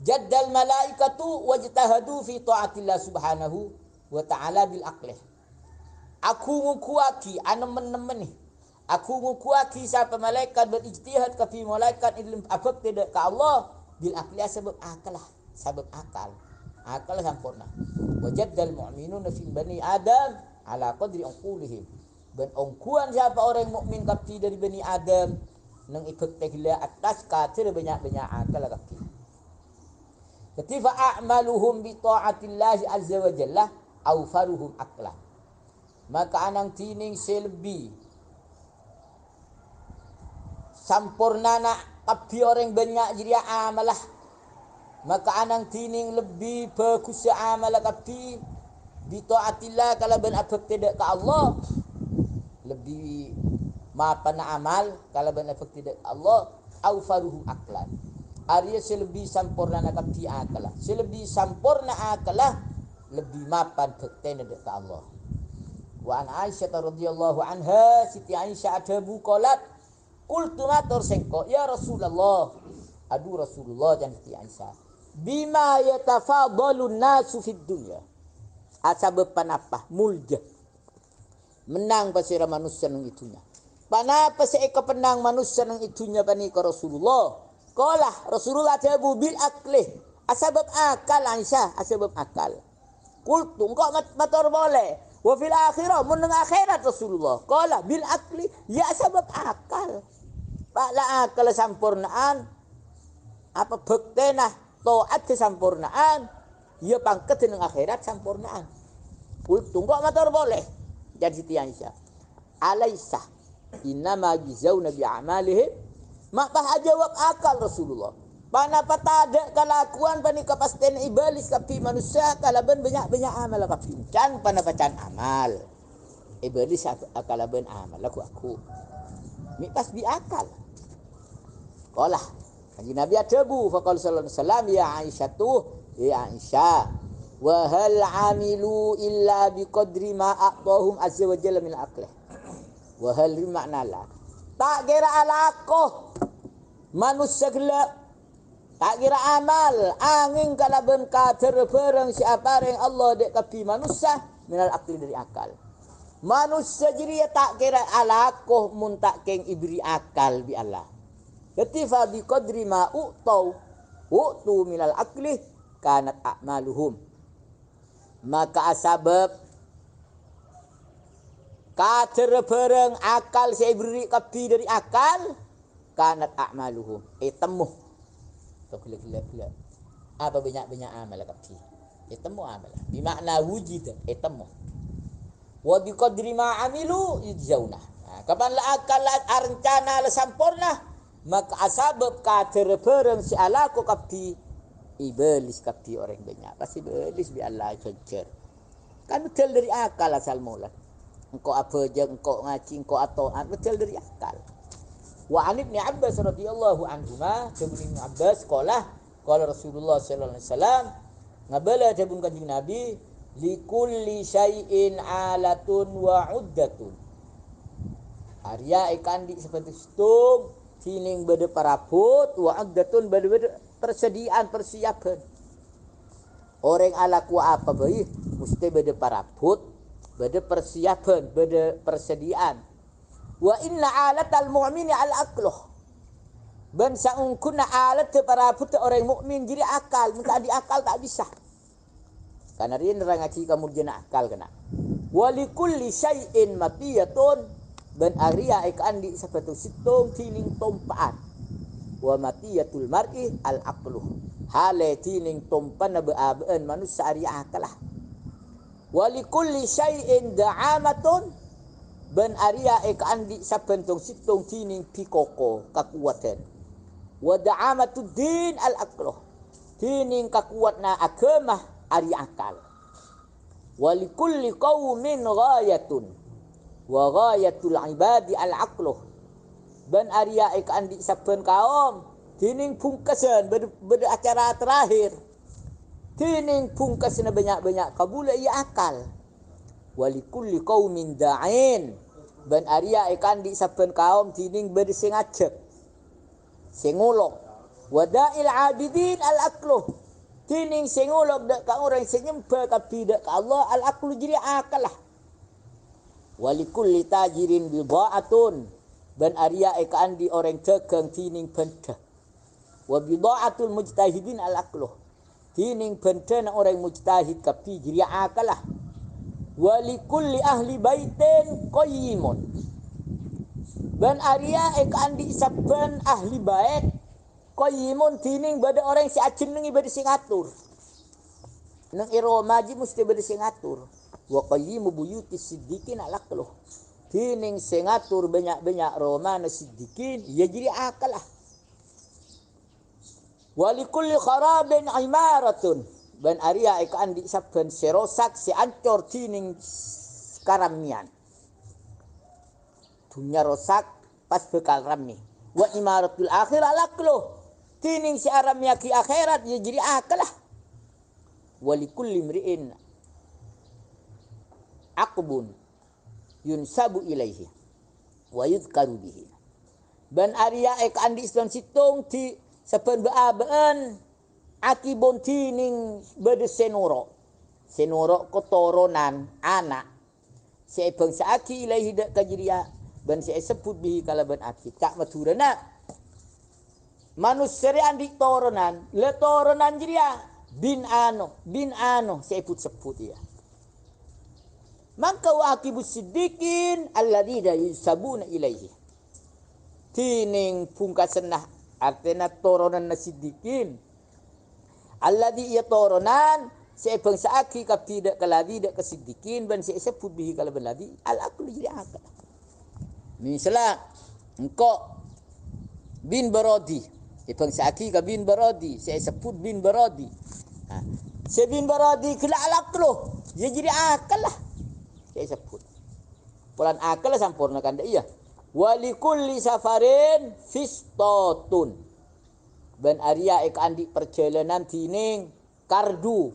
jaddal malaikatu wajtahadu fi taatillah subhanahu wa ta'ala bil aqlih. Aku ngukuaki anemen-nemen ni. Aku ngukuaki siapa malaikat berijtihad ka fi malaikat ilm abak tidak ka Allah bil aqli sebab akal lah, sebab akal. Akal sempurna. Wajaddal mu'minuna fi bani Adam ala qadri uqulihim. Dan ongkuan siapa orang mukmin kapi dari bani Adam nang ikut tehila atas katir banyak akal kapi. Ketika a'maluhum bi ta'atillahi azza wa jalla awfaruhum aqla. Maka anang tining selbi sampurna nak kapi orang banyak jadi amalah. Maka anang tining lebih bagus amal kapi bi ta'atillah kalau ben abad tidak ke Allah lebih mapan amal kalau ben abad tidak ke Allah awfaruhum aqlan. Arya selebih sampurna nak kapi akalah. Selebih sampurna akalah lebih mapan bertena ke Allah. Wa an Aisyah radhiyallahu anha Siti Aisyah adabu qalat qultu matur sengko ya Rasulullah adu Rasulullah dan Siti Aisyah bima yatafadalu nasu fid dunya asabab panapa mulja menang pasira manusia nang itunya panapa seeka penang manusia nang itunya panika Rasulullah qala Rasulullah adabu bil aqli asabab akal Aisyah asabab akal qultu engkau matur boleh wa fil akhirah mun akhirat Rasulullah qala bil aqli ya sebab akal pala akal sampurnaan apa bektena taat kesampurnaan ya pangkat nang akhirat sampurnaan kultu kok matur boleh jadi Siti Aisyah alaisa innama gizauna bi amalihim maka jawab akal Rasulullah pana patada kalakuan pani kapasten iblis kapi manusia kalaban banyak amal kapi can pana pacan amal iblis akalaban amal aku mi pas bi akal qala kanjeng Nabi adabu faqala sallallahu alaihi wasallam ya Aisyah wa hal amilu illa biqadri ma a'tahum azza wa jalla min aqli wa hal makna la tak kira alakoh manusia gelap tak kira amal angin kalaban kader barang siapa yang Allah dek kapi manusia minal akli dari akal manusia jadi tak kira alakoh mun tak keng ibri akal bi Allah ketika bi qadri ma u'tu minal akli kanat a'maluhum maka asbab kader barang akal si ibri kapi dari akal kanat a'maluhum temuh gila. Apa banyak amal kapi. Temu amal. Bi makna wujud temu. Wa bi qadri ma amilu yujzauna. Kapan la akal rencana la sampurna maka asbab kader bareng si alaku kapi iblis kapi orang banyak. Pasti iblis bi Allah jejer. Kan betul dari akal asal mula. Engkau apa je engkau ngaji engkau ataat betul dari akal. Wa an Ibnu Abbas radhiyallahu anhuma Ibnu Abbas qala Rasulullah sallallahu alaihi wasallam ngabala jabun kanjeng Nabi likulli syai'in alatun wa uddatun arya ikan di seperti stung sining bade paraput wa uddatun bade persediaan persiapan orang alaku apa bae mesti bade paraput bade persiapan bade persediaan wa inna alatal mu'mini al aqluh ban saungkuna alat para putra orang mukmin jadi akal minta di akal tak bisa karena dia nerang ngaji kamu jena akal kena walikulli syai'in matiyatun ban aria ikan di seperti situng tining tompaan wa matiyatul mar'i al aqluh hale tining tompan beabeen manusia ari akalah walikulli syai'in da'amatun ben aria ikan di sapentong situng tining pikoko kekuatan wa da'amatud din al aqluh tining kekuatna agama ari akal wa likulli qaumin ghayatun wa ghayatul ibadi al aqluh ban Arya ikan di saben kaum tining pungkasan beracara terakhir tining pungkasan banyak-banyak kabula ia akal walikulli qaumin da'in ban Arya ikan di saben kaum tining bersingajak singulok wada'il abidin al-aqluh tining singulok dak ka orang senyembah tapi dak ka Allah al-aqlu jadi akal lah walikulli tajirin bida'atun ban Arya ikan di orang dagang tining benda wa bida'atul mujtahidin al-aqluh tining benda na orang mujtahid tapi jadi akal lah walikulli ahli baitin qayyimun ban Arya ikan di saben ahli bait qayyimun tining bada orang si ajenengi bada sing atur nang irama ji mesti bada sing atur wa qayyimu buyutis siddiqin alaqluh tining sing atur banyak-banyak romana siddiqin ya jadi akal lah walikulli kharabin imaratun ban Arya ikan di saben serosak si ancor tining karamian dunia rosak pas bekal rami wa imaratul akhir alaqluh tining si aram yaki akhirat ya jadi akal lah walikulli mri'in aqbun yunsabu ilaihi wa yudhkaru bihi ban Arya ikan di iston situng ti saben baabaan akibon tining bede senoro ketoronan anak si bangsa aki ilaihi dak kajiria ban si sebut bihi kalaban aki tak maturana manusia andi toronan le toronan jiria bin ano sebut ya maka wa akibus siddiqin alladzi yusabuna ilaihi tining pungkasenah artinya toronan nasiddiqin alladzi ya toronan si bangsa aki kapidak kaladi dak kasiddiqin ban si sebut bihi kalaban ladzi al aqlu jadi akal misalnya engkau bin Barodi bangsa aki ka bin Barodi saya sebut bin Barodi si bin Barodi kala alaqlu ya jadi akal lah saya sebut pulan akal sampurnakan dak iya walikulli safarin fistatun ban Arya ikan di perjalanan tining kardu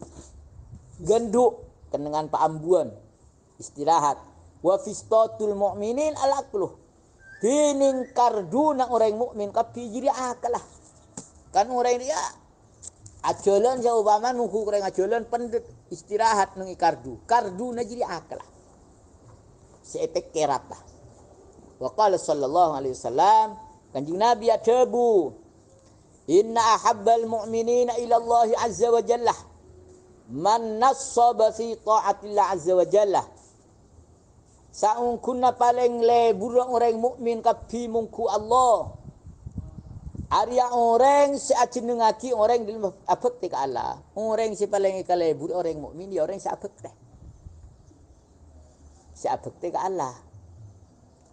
genduk kenengan paambuan istirahat wa fistatul mu'minin alaqluh tining kardu na orang mukmin kapi jadi akal lah kan orang dia ajalan jauh umpama nunggu orang ajalan pendet istirahat nang kardu na jadi akal lah seepek kerat lah wa qala sallallahu alaihi wasallam kanjeng Nabi adabu inna ahabbal mu'minina ila Allah azza wa jalla man nassaba fi ta'atillah azza wa jalla saung kunna paling lebur orang mukmin kapi mungku Allah Arya orang si ajenengaki orang dalam abekti ka Allah orang si paling kalebur orang mukmin dia orang si abekti ka Allah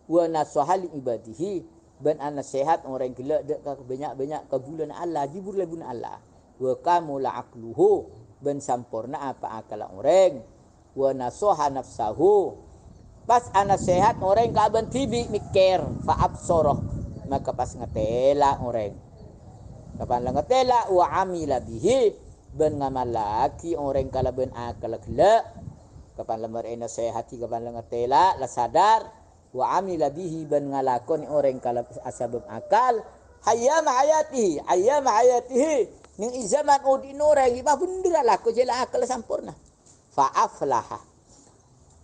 wa nasahali ibadihi ban ana sehat orang gelak dak banyak-banyak kabulan Allah jibur lebun Allah wa kamula aqluhu ban sampurna apa akal orang wa nasaha nafsahu pas ana sehat orang kaban tibi mikir fa absoroh maka pas ngetela orang kapan lang ngetela wa amila bihi ban ngamalaki orang kalaban akal gelak kapan lemar ena sehati kapan lang ngetela la sadar wa amila bihi ban ngalakon orang kalab asabab akal hayyama hayatihi ning zaman udin orang ibah bendera laku jela akal sampurna fa aflaha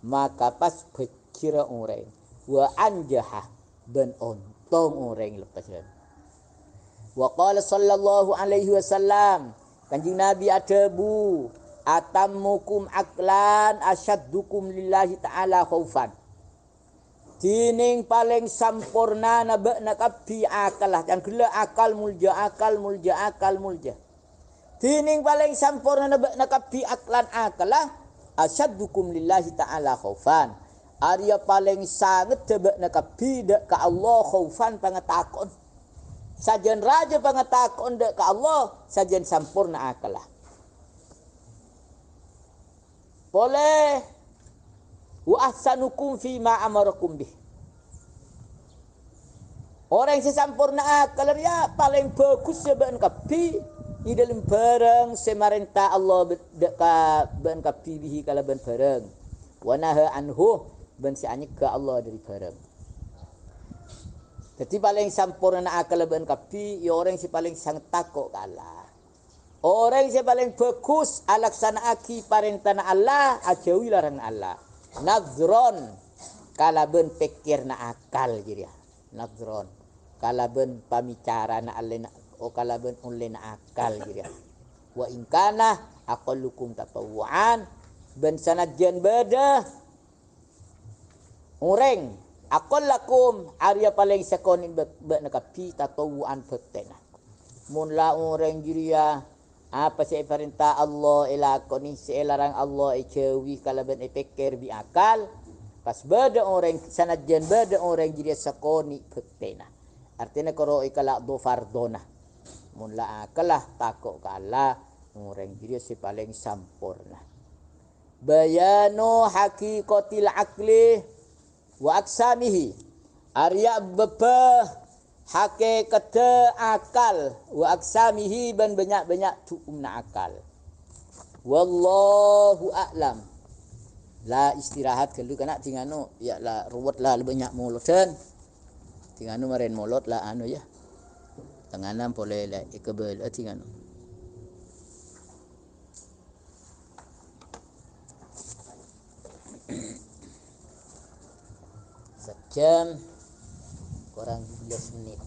maka pas berkira orang wa anjaha ban ontong orang lepas dan wa qala sallallahu alaihi wasallam kanjeng Nabi adabu atammukum aklan asyaddukum lillahi ta'ala khaufan tining paling sampurna nabak nakapi akal lah yang gila akal mulja tining paling sampurna nabak nakapi aklan akal lah asyaddukum lillahi ta'ala khaufan Arya paling sangat tebak nakapi dak ka Allah khaufan pangatakon sajen raja pangatakon dak ka Allah sajen sampurna akal lah boleh wa ahsanukum fi ma amarakum bih Orang sesempurna akal dia paling bagus seban kapi di dalam barang semarenta Allah deka ban kapi bihi kala ban barang. Wa naha anhu ban sianya ke Allah dari barang. Jadi paling sempurna akal ban kapi ya orang si paling sang takut ke Allah. Orang si paling bagus alaksanaaki parentana Allah ajawi larang Allah. Nazron kalaben pikir na akal jadi. Nazron kalaben pamicara na alena o kalaben unle na akal gitu. Wa in kana aqallukum tatawuan ben sanadjan beda ureng aqallakum arya paling sakonin be nakapi tatawuan betena. Mun la ureng jiria apa si perintah Allah ilakoni si larang Allah icewi kalaben ipikir bi akal pas beda orang sanadjan beda orang jiria sakoni betena. Artinya kalau ikala do fardona. Mun la akalah takut ke Allah orang dia si paling sempurna. Bayanu haqiqatil akli wa aksamihi. Arya beba hakikat akal wa aksamihi ban banyak-banyak tuumna akal. Wallahu a'lam. La istirahat kalau kana tingano ya la ruwet lah banyak mulutan. Tinganu maren molot lah anu ya. Tanganan boleh lah ikebel tinganu. Sejam kurang 12 menit.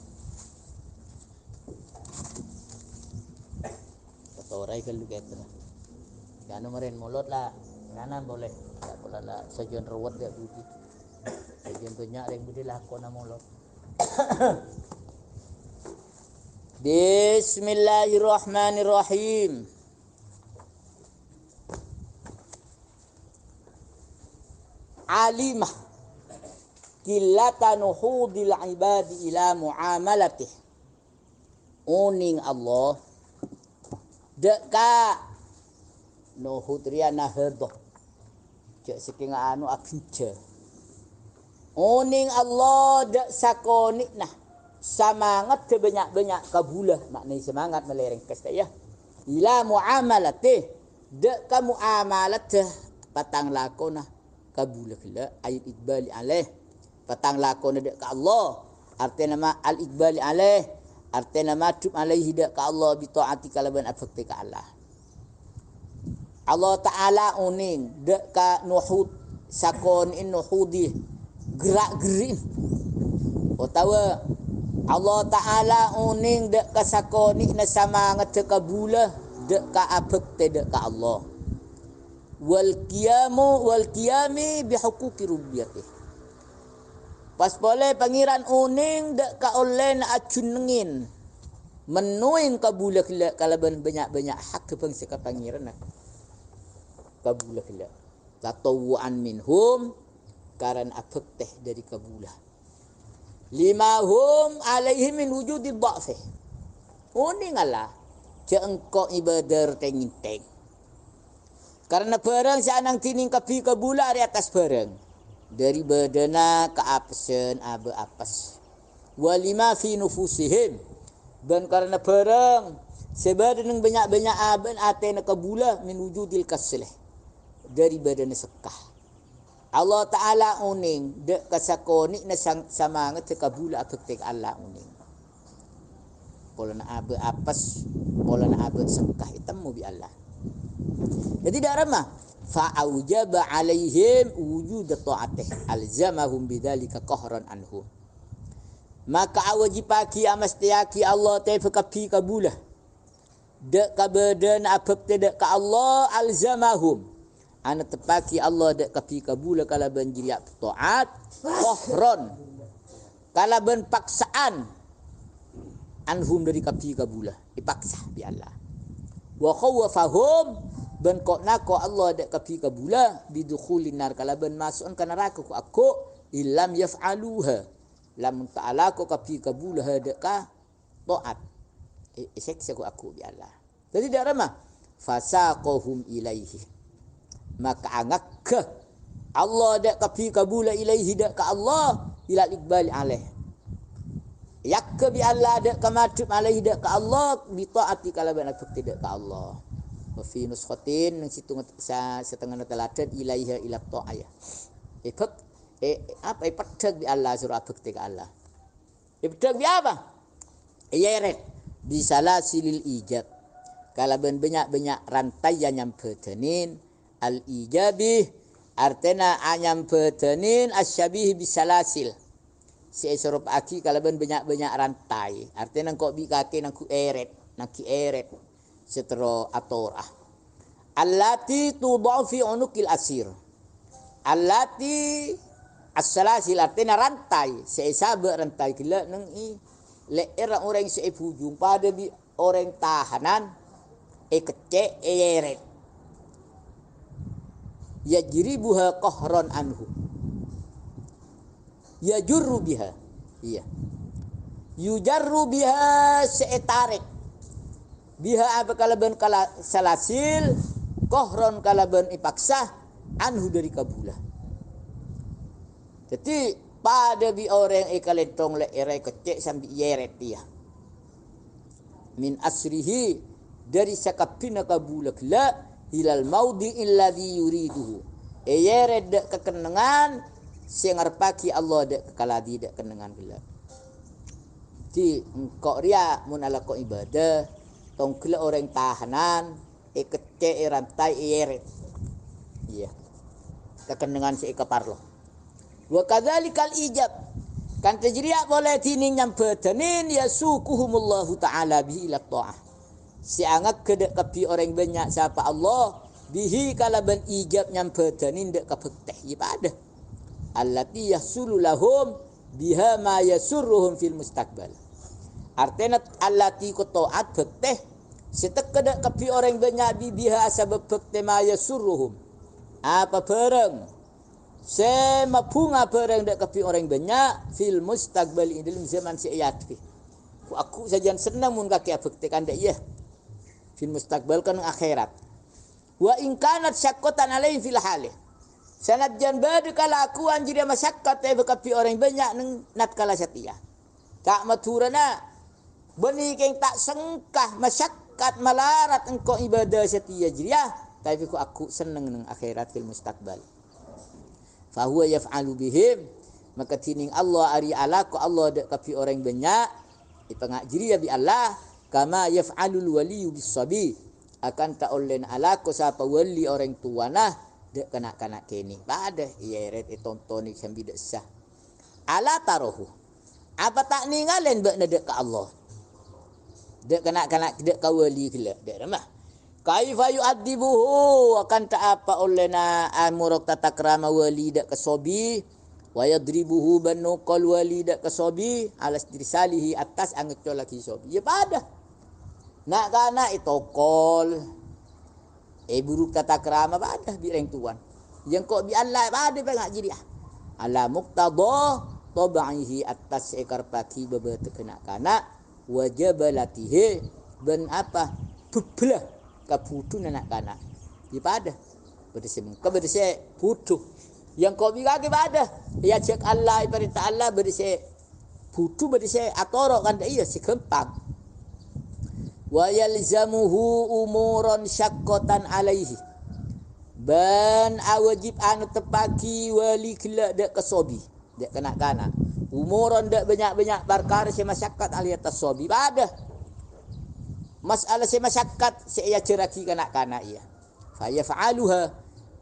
Katorai kalau gitu. Tinganu maren molot lah. Tanganan boleh. Tak boleh lah sajian ruwet dia budi. Sajian banyak yang budi lah kona molot. Bismillahirrahmanirrahim. Alimah qillata nuhudil ibadi ila muamalatih. Uning Allah deka nuhudriya nahadah. Cek saking anu akija. Uning Allah dak sakonik nah semangat sebanyak-banyak kabulah maknanya semangat melereng kes ya ila muamalatih dak ka muamalatih patang lakona kabulah kala ayat iqbali alaih patang lakona dak ka Allah artinya nama al iqbali alaih artinya nama tub alaihi dak ka Allah bi taati kalaban afakti ka Allah Allah taala uning dak ka nuhud sakon in nuhudi gerak-gerin. Otawa Allah Ta'ala uning dek kasakoni na samangat kabula dek ka abek te dek ka Allah. Wal qiyami bihuquqi rubbiyatih. Pas boleh pangeran uning dek ka oleh na acunengin menuin kabula kalaban banyak-banyak hak kebangsa ka pangeran kabula kala. Tatawuan minhum karan abek teh dari kabula. Lima hum alaihi min wujudi dha'fih. Uning Allah ceengkok ibadar tenginteng. Karena barang sanang tining kapi kabula di atas barang. Dari badana ke apesen abe apas. Walima fi nufusihim. Dan karena barang sebadan banyak-banyak aben atena kabula min wujudil kaslih. Dari badana sekah. Allah Ta'ala uning dek kasakoni na samangat sa kabula akaktik Allah uning. Pola na abe apas, pola na abe sangkah itam mo bi Allah. Jadi darama fa'aujaba alaihim wujud ta'atih alzamahum bidzalika qahran anhum. Maka awajibaki amastiyaki Allah ta'ala kapi kabula. Dek kabadan abab dek ka Allah alzamahum. Ana tepaki Allah dak kapi kabula kala banjiri taat qahron kala ben paksaan anhum dari kapi kabula dipaksa bi Allah wa khawfahum ben qona ko Allah dak kapi kabula bidukhulin nar kala ben masuk ka neraka ku aku illam yaf'aluha lam ta'ala ko kapi kabula dak ka taat seksa ku aku bi Allah jadi dak ramah fasaqahum ilaihi maka angak ke Allah dak kapi kabula ilaihi dak ka Allah ila iqbal alaih yak bi Allah dak kamatub alaihi dak ka Allah bi taati kalau benar fakti dak ka Allah. Wa fi nuskhatin nang situ setengah teladan ilaiha ila ta'aya. Ifak apa ipadag bi Allah surah fakti ka Allah. Ipadag bi apa? Yeret bi salasilil ijab. Kalau banyak-banyak rantai yang nyampetenin al ijabi artena anyam petenin asyabih bisalasil. Si esorop aki kalau banyak-banyak rantai. Artena kok bi kaki nangku eret, nangki eret setero atorah. Allati tudau fi unukil asir. Allati as-salasil artena rantai. Sesabe rantai gila nang i leer orang seifujung pada bi orang tahanan kecek eret. Yajribuha qahran anhu. Yajurru biha. Iya. Yujarru biha se'tarik. Biha apa kalaban kala salasil, qahran kalaban ipaksa anhu dari kabulah. Jadi pada bi orang ikalentong le ere kecek sambil yeret dia. Min asrihi dari sakapina kabulah la hilal maudi illadhi yuriduhu. Yeret dak kekenangan sengar pagi Allah dak kekaladi dak kenangan gelap. Di engkau ria mun ala ko ibadah tong gila orang tahanan kecek rantai yeret. Iya. Kekenangan si kaparlo. Wa kadzalikal ijab kan tajriya boleh tining nyampetenin yasukuhumullahu taala bihi ila ta'ah. Si angak kedek kapi orang banyak siapa Allah bihi kalaban ijab nyampetenin dek kapekteh ibadah. Allati yahsulu lahum biha ma yasurruhum fil mustaqbal. Artinya allati ko taat bekteh setek kedek kapi orang banyak biha asbab bekteh ma yasurruhum. Apa barang sema bunga barang dek kapi orang banyak fil mustaqbal dalam zaman siayat fi. Aku saja senang mun kaki bekteh kan dek ya. Fil mustaqbal kan akhirat. Wa in kanat syaqqatan alaihi fil halih. Sanad jan badu kalakuan jadi masyarakat bekapi orang banyak nang nat kala setia. Tak maturana beni keng tak sengkah masyarakat malarat engkau ibadah setia jiria tapi aku seneng nang akhirat fil mustaqbal. Fa huwa yaf'alu bihim maka tining Allah ari ala ko Allah dak kapi orang banyak ipangak jiria bi Allah kama yaf'alul waliyu bis sabi akan ta ollen ala ko sapa wali orang tuana dek kanak-kanak kini pada yeret itontoni sambil dek sah ala tarohu apa tak ningalen bak dek ke Allah dek kanak-kanak dek kawali gila dek ramah kaifa yu'adibuhu akan tak apa olena amurok tata krama wali dek kesobi wa yadribuhu banukal wali dek kesobi alas dirsalihi atas angecol lagi sobi ya pada nak kana itokol buruk tata kerama pada bireng tuan. Yang kok bi Allah pada bangak jadi ala muqtada tabaihi atas ekar pagi bebe tekena kana wajabalatihi ben apa beblah kabutu anak kana. Di pada berdese muka berdese butuh. Yang kok bi kaki pada ya cek Allah perintah Allah berdese butuh berdese atorok kan iya si gempang. Wa yalzamuhu umuran syaqqatan alaihi ban awajib anu tepaki wali kelak dak kesobi dak kanak-kanak umuran dak banyak-banyak perkara se masyarakat alih atas sobi pada masalah se masyarakat se ya ceraki kanak-kanak ya fa yaf'aluha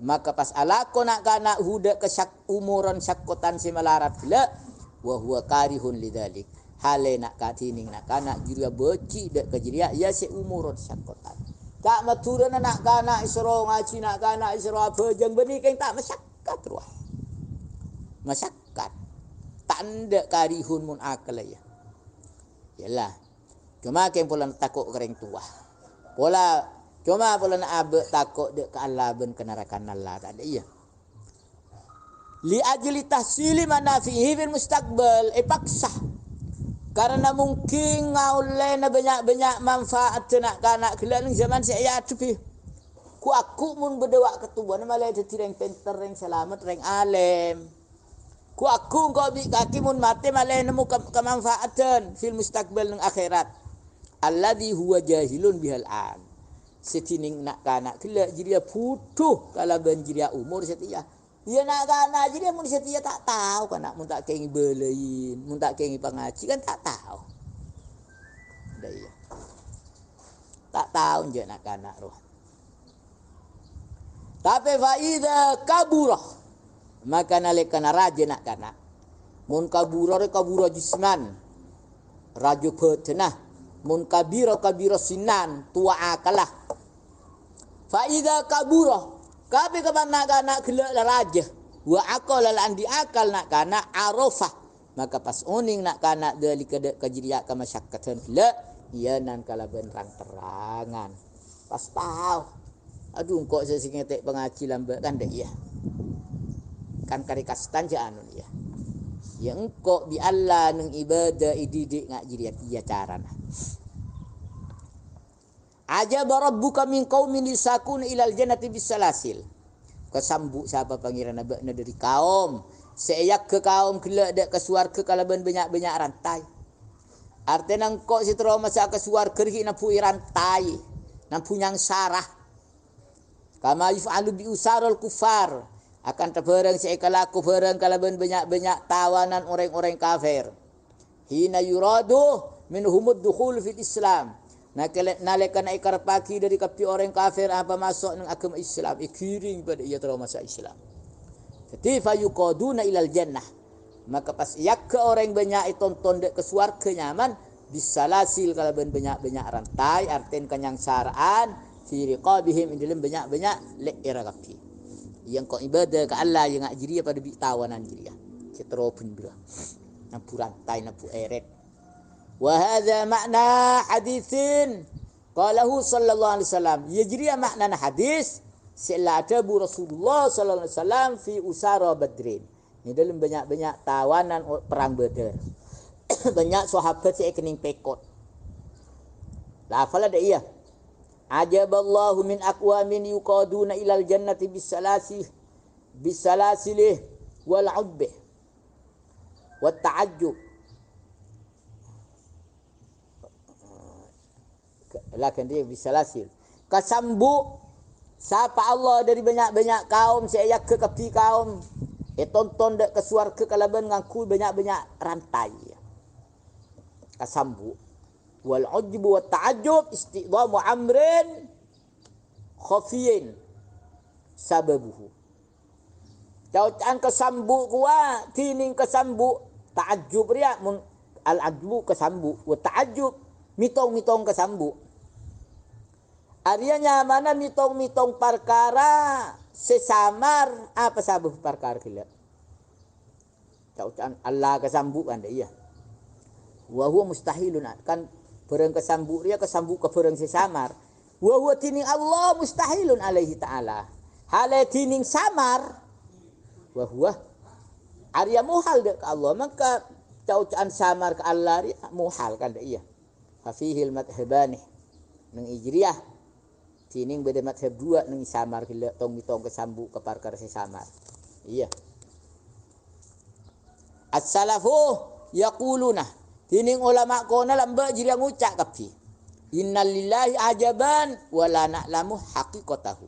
maka pas ala kanak-kanak hudak ke umuran syaqqatan se malarat kelak wa huwa karihun lidzalik hale nak katining nak kanak jiria beci dak kejiria ya se umurun syakotan tak maturana nak kanak isro ngaji nak kanak isro apa jeng beni keng tak masyakat ruah masyakat tanda karihun mun akal ya yalah cuma keng pola takut kereng tua pola cuma pola nak abe takut dak ke Allah ben kenarakan Allah tak ada iya li ajli tahsili manafihi fil mustaqbal paksa karena mungkin ngaule na banyak-banyak manfaat nak kanak kelak ning zaman saya tupi. Ku aku mun berdewa ketubuhan malah jadi reng pinter, reng selamat, reng alim. Ku aku kau bi kaki mun mati malah nemu kemanfaatan fil mustaqbal nang akhirat. Alladhi huwa jahilun bihal an. Setining nak kanak kelak jiria putuh kalau ben jiria umur setia. Dia nak kanak jiria mun setia tak tahu kanak mun tak kengi belain, mun tak kengi pengaji kan tak tahu. Dah iya. Tak tahu je nak kanak roh. Tapi faida kaburah maka nalekana raja nak kanak. Mun kaburah jisman. Raja petnah. Mun kabira sinan tua akalah. Faida kaburah kabe kanak kelak raja. Wa akal andi akal nak kanak arafah. Maka pas oning nak kanak dari kejiriak ke masyakkatan kelak ia nan kala benrang terangan. Pas tahu. Aduh kok saya singetek pengaji lambat kan dah iya. Kan kari kastan je anu ya. Ya engkau bi Allah nang ibadah ididik ngak jiriat iya carana. Ajaba rabbuka min qaumin yusakuna ilal jannati bisalasil. Kesambuk siapa pangeran abakna dari kaum. Seayak ke kaum kelak dak ke suarga kalaban banyak-banyak rantai. Artinya engkau si terus masa ke suarga ri nampu rantai. Nampu yang sarah. Kama yuf'alu bi usarul kufar. Akan terbarang seekalaku barang kalaban banyak-banyak tawanan orang-orang kafir. Hina yuradu minhumud dukhul fil Islam. Nalekan ikar pagi dari kapi orang kafir apa masuk dengan agama Islam. Ikiring pada ia terus masuk Islam. Jadi fayuqaduna ilal jannah. Maka pas yak ke orang banyak tonton dek ke suarga nyaman. Bisalasil kalaban banyak-banyak rantai. Artian kanyang saraan. Fi riqabihim dalam banyak-banyak le'ira kapi. Yang kau ibadah ke Allah yang ngak jiria pada tawanan jiria. Ceterobun bela. Nampu rantai, nampu eret. Wa hadza makna haditsin qalahu sallallahu alaihi wasallam. Ya jiria makna hadis sila adabu Rasulullah sallallahu alaihi wasallam fi usara Badrin. Ini dalam banyak-banyak tawanan perang Badar. Banyak sahabat saya kening pekot. Lafal ada iya. Ajaballahu min aqwamin yuqaduna ilal jannati bisalasih wal ubbih wat ta'ajjub. Lakan dia bisalasil. Kasambuk siapa Allah dari banyak-banyak kaum saya ke kapi kaum. Tonton dak ke suarga kalaban ngaku banyak-banyak rantai. Kasambuk. Wal ujbu wat ta'ajjub istidhamu amrin khafiyin sababuhu. Jauhan kesambuk kuwa tining kesambuk ta'ajjub ria mun al ajbu kesambuk wa ta'ajjub mitong-mitong kesambuk. Arianya mana mitong-mitong perkara sesamar apa sabab perkara kila. Jauhan Allah kesambuk kan iya. Wa huwa mustahilun kan barang kesambuk dia kesambuk ke barang sesamar. Wa huwa tining Allah mustahilun alaihi ta'ala. Hale tining samar. Wa huwa arya muhal dek ke Allah. Maka caucaan samar ke Allah dia muhal kan dak iya. Fa fihil madhhabani nang ijriyah tining beda madhab dua nang samar kila tong-tong kesambuk ke perkara sesamar. Iya. As-salafu yaquluna tining ulama kona lamba jiria ngucak kapi. Innalillahi ajaban wala na'lamu haqiqatahu.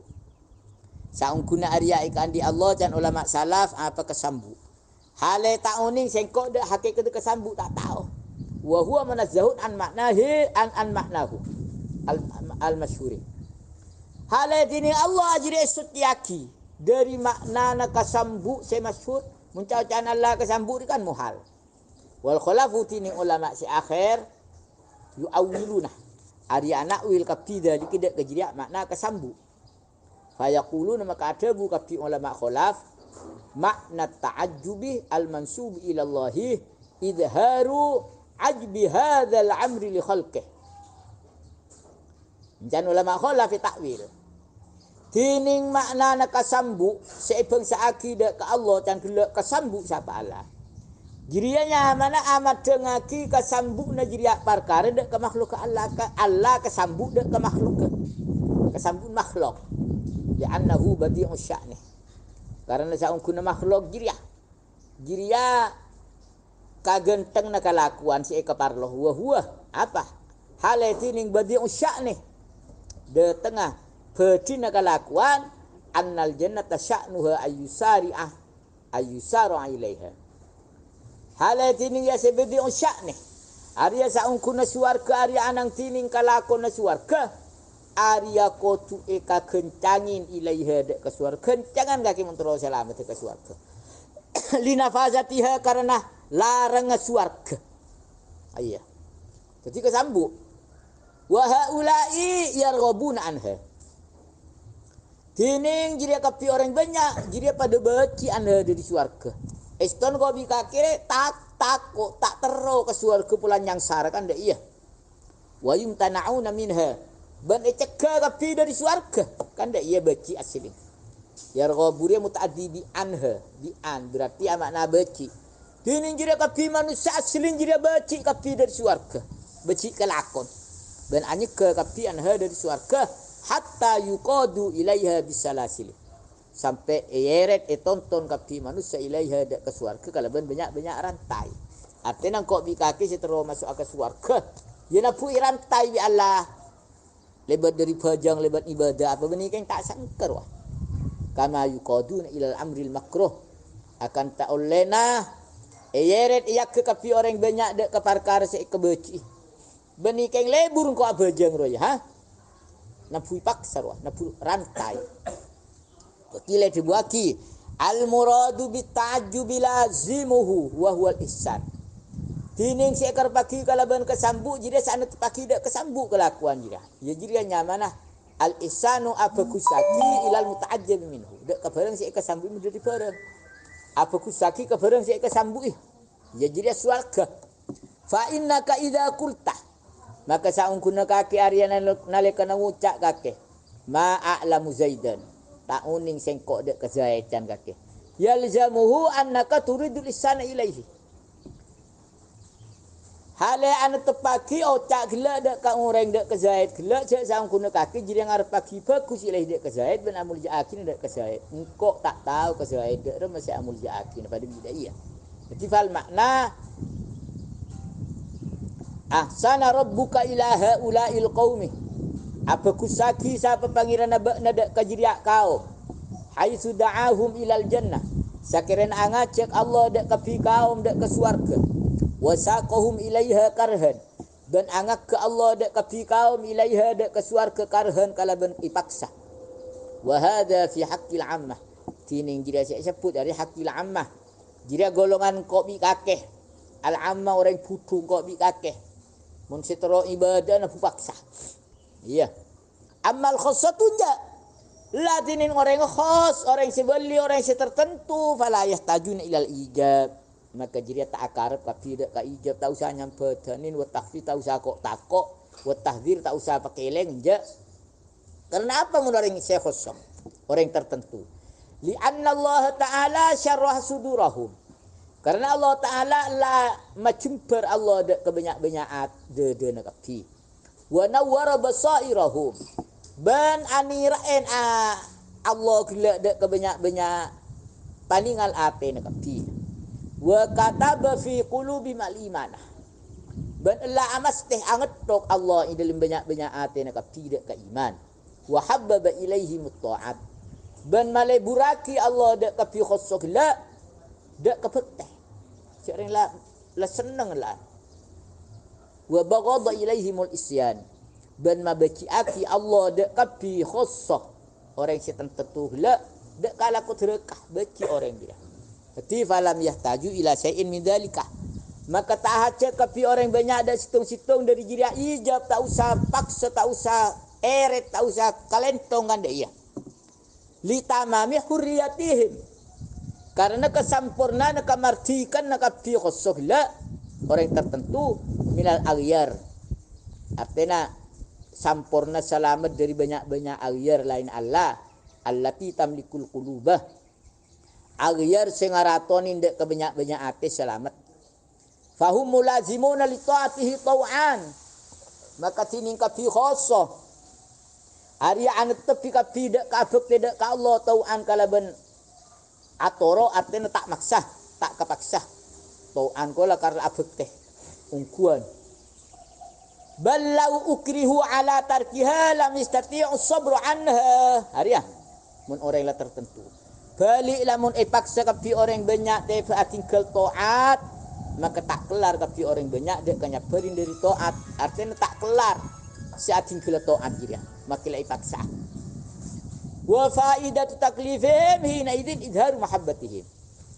Saungkuna arya ikan di Allah dan ulama salaf apa kesambu. Hale ta'uning sengkok dak hakikat kesambu tak tahu. Wa huwa munazzahun an maknahi an maknahu. Al-masyhuri. Hale tining Allah jiria sutyaki dari makna kesambu saya masyhur muncaucan Allah kesambu kan muhal. Wal khalafu tining ulama si akhir yu'awwiluna arya nakwil kapida dikidak kejiriak makna kesambu. Fayaquluna maka adabu kapi ulama khalaf makna ta'ajjubi al-mansub ila Allah idharu ajbi hadzal amri li khalqih. Jan ulama khalaf takwil. Tining makna kesambu seibang seakidah ke Allah dan gelak kesambu siapa Allah. Jirianya mana amat dengaki kesambuk na jiriak perkara dak ke makhluk Allah ke Allah kesambuk dak ke makhluk ke kesambuk makhluk ya annahu badi'us sya'ni karena saungkuna makhluk jiriah jiria kagenteng na kalakuan si ekaparloh huwa apa hal tining badi'u sya'nih de tengah pedi na kalakuan annal jannata sya'nuha ayyusaru ilaiha hal tining ya sebadi'u sya'nih Arya saungkuna suarga Arya anang tining kalakon na suarga Arya kotu eka kencangin ilaiha dek ke suarga kencangan kaki mentero selamat ke suarga linafazatiha karena larang suarga ayah jadi kesambuk wa haula'i yarghabuna anha tining jiria kapi orang banyak jiria pada beci anha di suarga eston kau bikake takut tak tero ke suarga pulan yang sar kan dak iya wa yumtana'una minha ban ecega kapi dari suarga kan dak iya beci asli yarghaburia mutaaddi bi anha bi an berarti makna beci tining jiria kapi manusia asli jiria beci kapi dari suarga beci kelakon dan anjek ke kapi anha dari suarga hatta yuqadu ilaiha bisalasil sampai yeret tonton kapi manusia ilaiha dak ke suarga kalaban banyak rantai artinya kok bi kaki setero masuk ke suarga ya napu rantai bi Allah lebat dari bajang lebat ibadah apa benih kan tak sangker wah kama yuqaduna ilal amril makruh akan tak olena yeret iyak ke kapi orang banyak dak ke perkara se kebeci benih keng lebur kok bajang roya ha napu paksa wah napu rantai kile dibuaki al muradu bitajjubi lazimuhu wa huwa al ihsan tining si ekar paki kalaban kesambuk jadi sana paki dak kesambuk kelakuan jira ya jira nyamanah al ihsanu abakusaki ilal mutaajjab minhu dak kabarang si ekar sambuk menjadi barang abakusaki kabarang si ekar sambuk ya jira swarga fa innaka idza qulta maka saungkuna kaki ariana nalekana ngucak kake ma a'lamu zaidan tak uning sengkok dek kezaitan kake yalzamuhu annaka turidul ihsana ilaihi hale anu tepaki ocak gelak dek ka orang dek kezaid gelak cek saungkuna kaki jadi ngarep pagi bagus ilaihi dek kezaid ben amul jaakin dek kezaid engkok tak tahu kezaid dek masih amul jaakin pada bidai iya jadi fal makna ahsana rabbuka ila haula'il qaumi apa kusaki siapa pangeran abakna dak kajiriak kaum haitsu da'ahum ilal jannah sakiran angacek Allah dak kapi kaum dak ke surga wasaqahum ilaiha karhan dan angak ke Allah dak kapi kaum ilaiha dak ke surga karhan kalaban ipaksa wa hadza fi haqqil ammah tining jira sebut dari haqqil ammah jira golongan kok bi kakeh al ammah orang putu kok bi kakeh mun setero ibadah na paksa iya amal khassatunya latinin orang khas orang sebeli orang tertentu fala yahtajuna ilal ijab maka jiria tak akarep tapi dak ka ijab tak usah nyampadanin wa tahfi tak usah kok takok wa tahdzir tak usah pakai lenja karena apa mun orang khas orang tertentu li anna Allah taala syarrah sudurahum karena Allah Ta'ala la macumper Allah dak kebanyak-banyak de nakapi. Wa nawwara basairahum. Ban aniraen Allah gila dak kebanyak-banyak paningal ate nakapi. Wa kataba fi qulubihim al-imanah. Ban la amastih angetok Allah ing dalam banyak-banyak ate nakapi dak ka iman. Wa habbaba ilaihim at-ta'at. Ban maleburaki Allah dak kapi khosso gila dak kepeteh. Seorang la senang lah. Wa baghadha ilaihimul isyan. Dan mabaciaki Allah dak kapi khussah. Orang setan tertentu la dak kala ku terekah baci orang dia. Jadi falam yahtaju ila syai'in min dzalika. Maka tak hajat kapi orang banyak ada situng-situng dari jiria ijab tak usah paksa tak usah eret tak usah kalentong kan dia. Li tamami hurriyatihim. Karena kesempurnaan kemardikan nakapi khosohla orang tertentu minal aghyar artinya sampurna selamat dari banyak-banyak aghyar lain Allah allati tamlikul qulubah aghyar sing ngaratonin dek ke banyak-banyak ate selamat fahum mulazimuna li taatihi tau'an maka tining kapi khosoh Arya anu tepi kapi dak kabek tidak ka Allah tau'an kalaban atoro artinya tak maksa tak kapaksa to'an ko la karla abek teh ungkuan ballau ukrihu ala tarkiha lam yastati'u sabru anha hariah mun orang la tertentu balik lamun paksa kapi orang banyak teh fa tinggal taat maka tak kelar kapi orang banyak dek kanya berin dari taat artinya tak kelar saat tinggal taat dia maka la paksa wa faidatu taklifihim hina idzin idharu mahabbatihim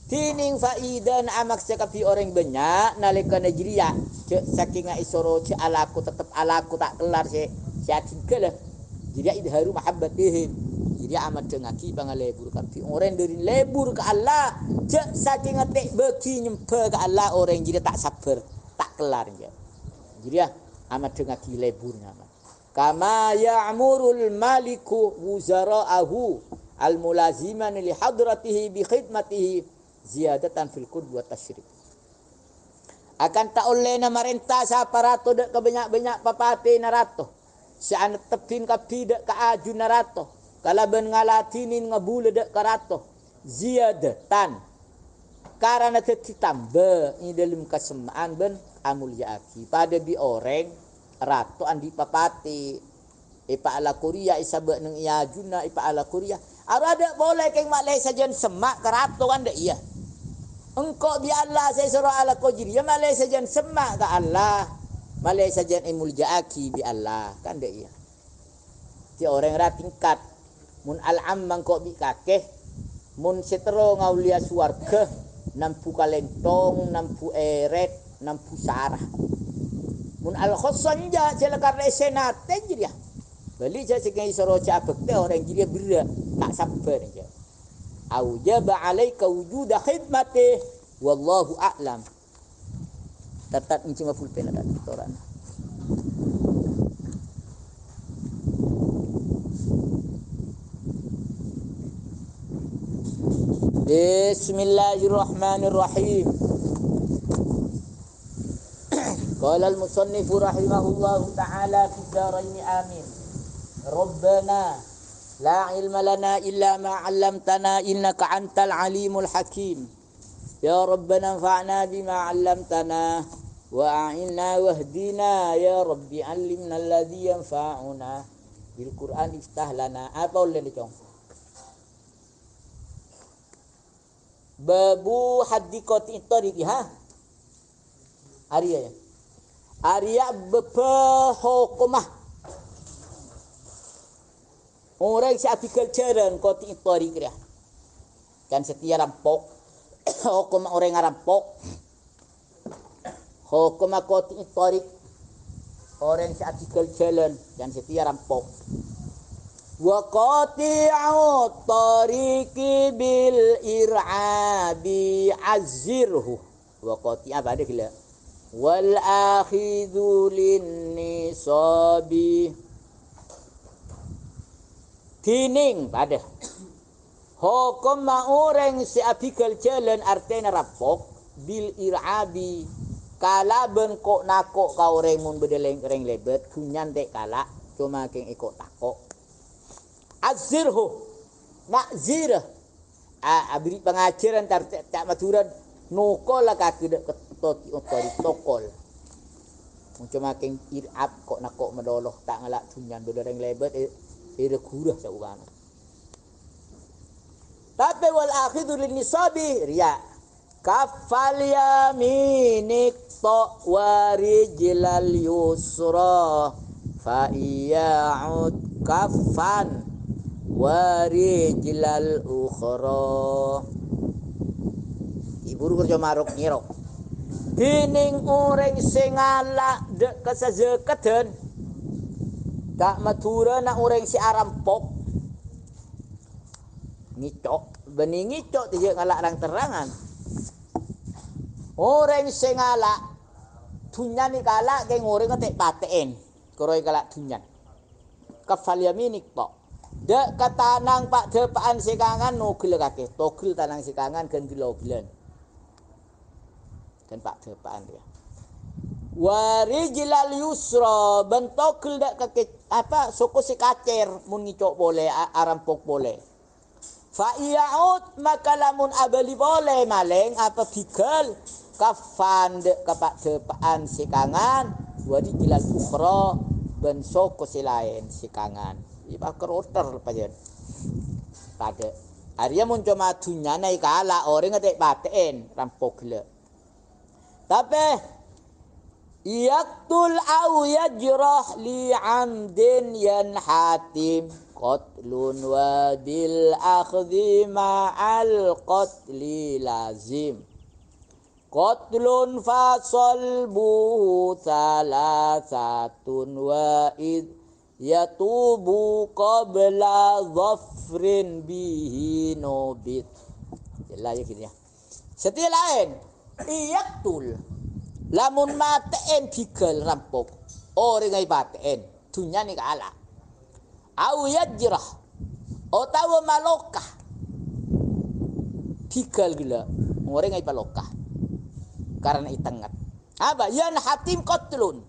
tining faidan amak sakapi orang banyak nalika najriya cek saking isoro cek alaku tetap alaku tak kelar se tinggal jadi idharu mahabbatihim jadi amat dengaki pangalebur kapi orang dari lebur ke Allah cek saking atek beki nyempe ke Allah orang jadi tak sabar tak kelar jadi amat dengaki leburnya kama ya'murul maliku wuzara'ahu al-mulaziman li hadratihi bi khidmatihi ziyadatan fil qurb wa tasyrik akan tak oleh na marentah sa parato dak kebanyak-banyak papate narato saan tepin kapi dak ka aju narato kalaban ngalatinin ngabule dak karato ziyadatan karena ditambah ini dalam kesemaan ben amulyaaki pada bi orang rato andi papati ipa ala Korea isabak nang iya juna ipa ala Korea arada boleh keng malai sajan semak karato kan dak iya engkau bi Allah saya suruh ala Korea malai sajan semak ka Allah malai sajan imul jaaki bi Allah kan dak iya ti orang ra tingkat mun al ammang kok bi kakeh mun setero ngaulia suarga nampu kalentong nampu eret nampu sarah mun al khossan ja cela karena senate jadi beli ja sekai soro ca bekte orang jadi bera tak sabar ja aujaba alaika wujuda khidmati wallahu a'lam tatat incing full pen ada toran Bismillahirrahmanirrahim Qala al-musannifu rahimahullahu ta'ala fi daraini amin Rabbana la ilma lana illa ma 'allamtana innaka antal alimul hakim Ya Rabbana anfa'na bima 'allamtana wa a'inna wahdina ya Rabbi 'allimna alladhi yanfa'una bil Qur'an iftah lana apa boleh dicong babu haddiqati tariqi ha Arya ya Arya bepehokumah orang si agriculturan koti tariq dia kan setia rampok hukum orang ngarampok hukum koti tariq orang si agriculturan kan setia rampok wa qati'u tariqi bil ir'abi azirhu wa qati' apa ada gila wal akhidhu lin nisabi tining pada hukum orang si apikal jalan artena rapok bil ir'abi kala ben kok nakok ka orang mun bedeleng reng lebet kunyan dek kala cuma keng ikut takok azirhu nakzir abri pengajaran tak maturan nukol lah kaki dek ketoti otori tokol cuma keng irab kok nakok medoloh tak ngalak tunyan belereng lebet ira kurah saubana tapi wal akhidhu lin nisabi riya kafal yaminik to warijlal yusra fa iya'ud kafan warijlal ukhra ibu kerja marok ngiro dining orang sing ngalak dek kesazeketen tak matura nak orang si arampok ngicok bening ngicok tidak ngalak rang terangan orang sing ngalak tunyan ni kalak keng orang ketek paten koroi kalak tunyan kafal yaminik tok dek katanang pak depaan sekangan nogel kake togel tanang sekangan kan gilogelan kan pak depaan dia warijlal yusra bentogel dak kake apa soko si kacer mun ngicok boleh arampok boleh Fa iya'ud maka lamun abali boleh maling apa bigel kafan de kapak tepaan sikangan wadi gilal ukhra ben soko silain sikangan iba keroter pajen pada Arya mun cuma dunya nai kala orang ngetek paten rampok gila tapi yaktul au yajrah li amdin yanhatim qatlun wa bil akhdhi ma'al qatli lazim qatlun fasalbu salasatun wa id yatubu qabla dhafrin bihi nobit jelas ya gini ya setiap lain iyaktul lamun mateen bigel rampok orang ngai paten dunya ni kaala au yajrah otawa malokah bigel gila orang ngai palokah karena itengat apa yan hatim qatlun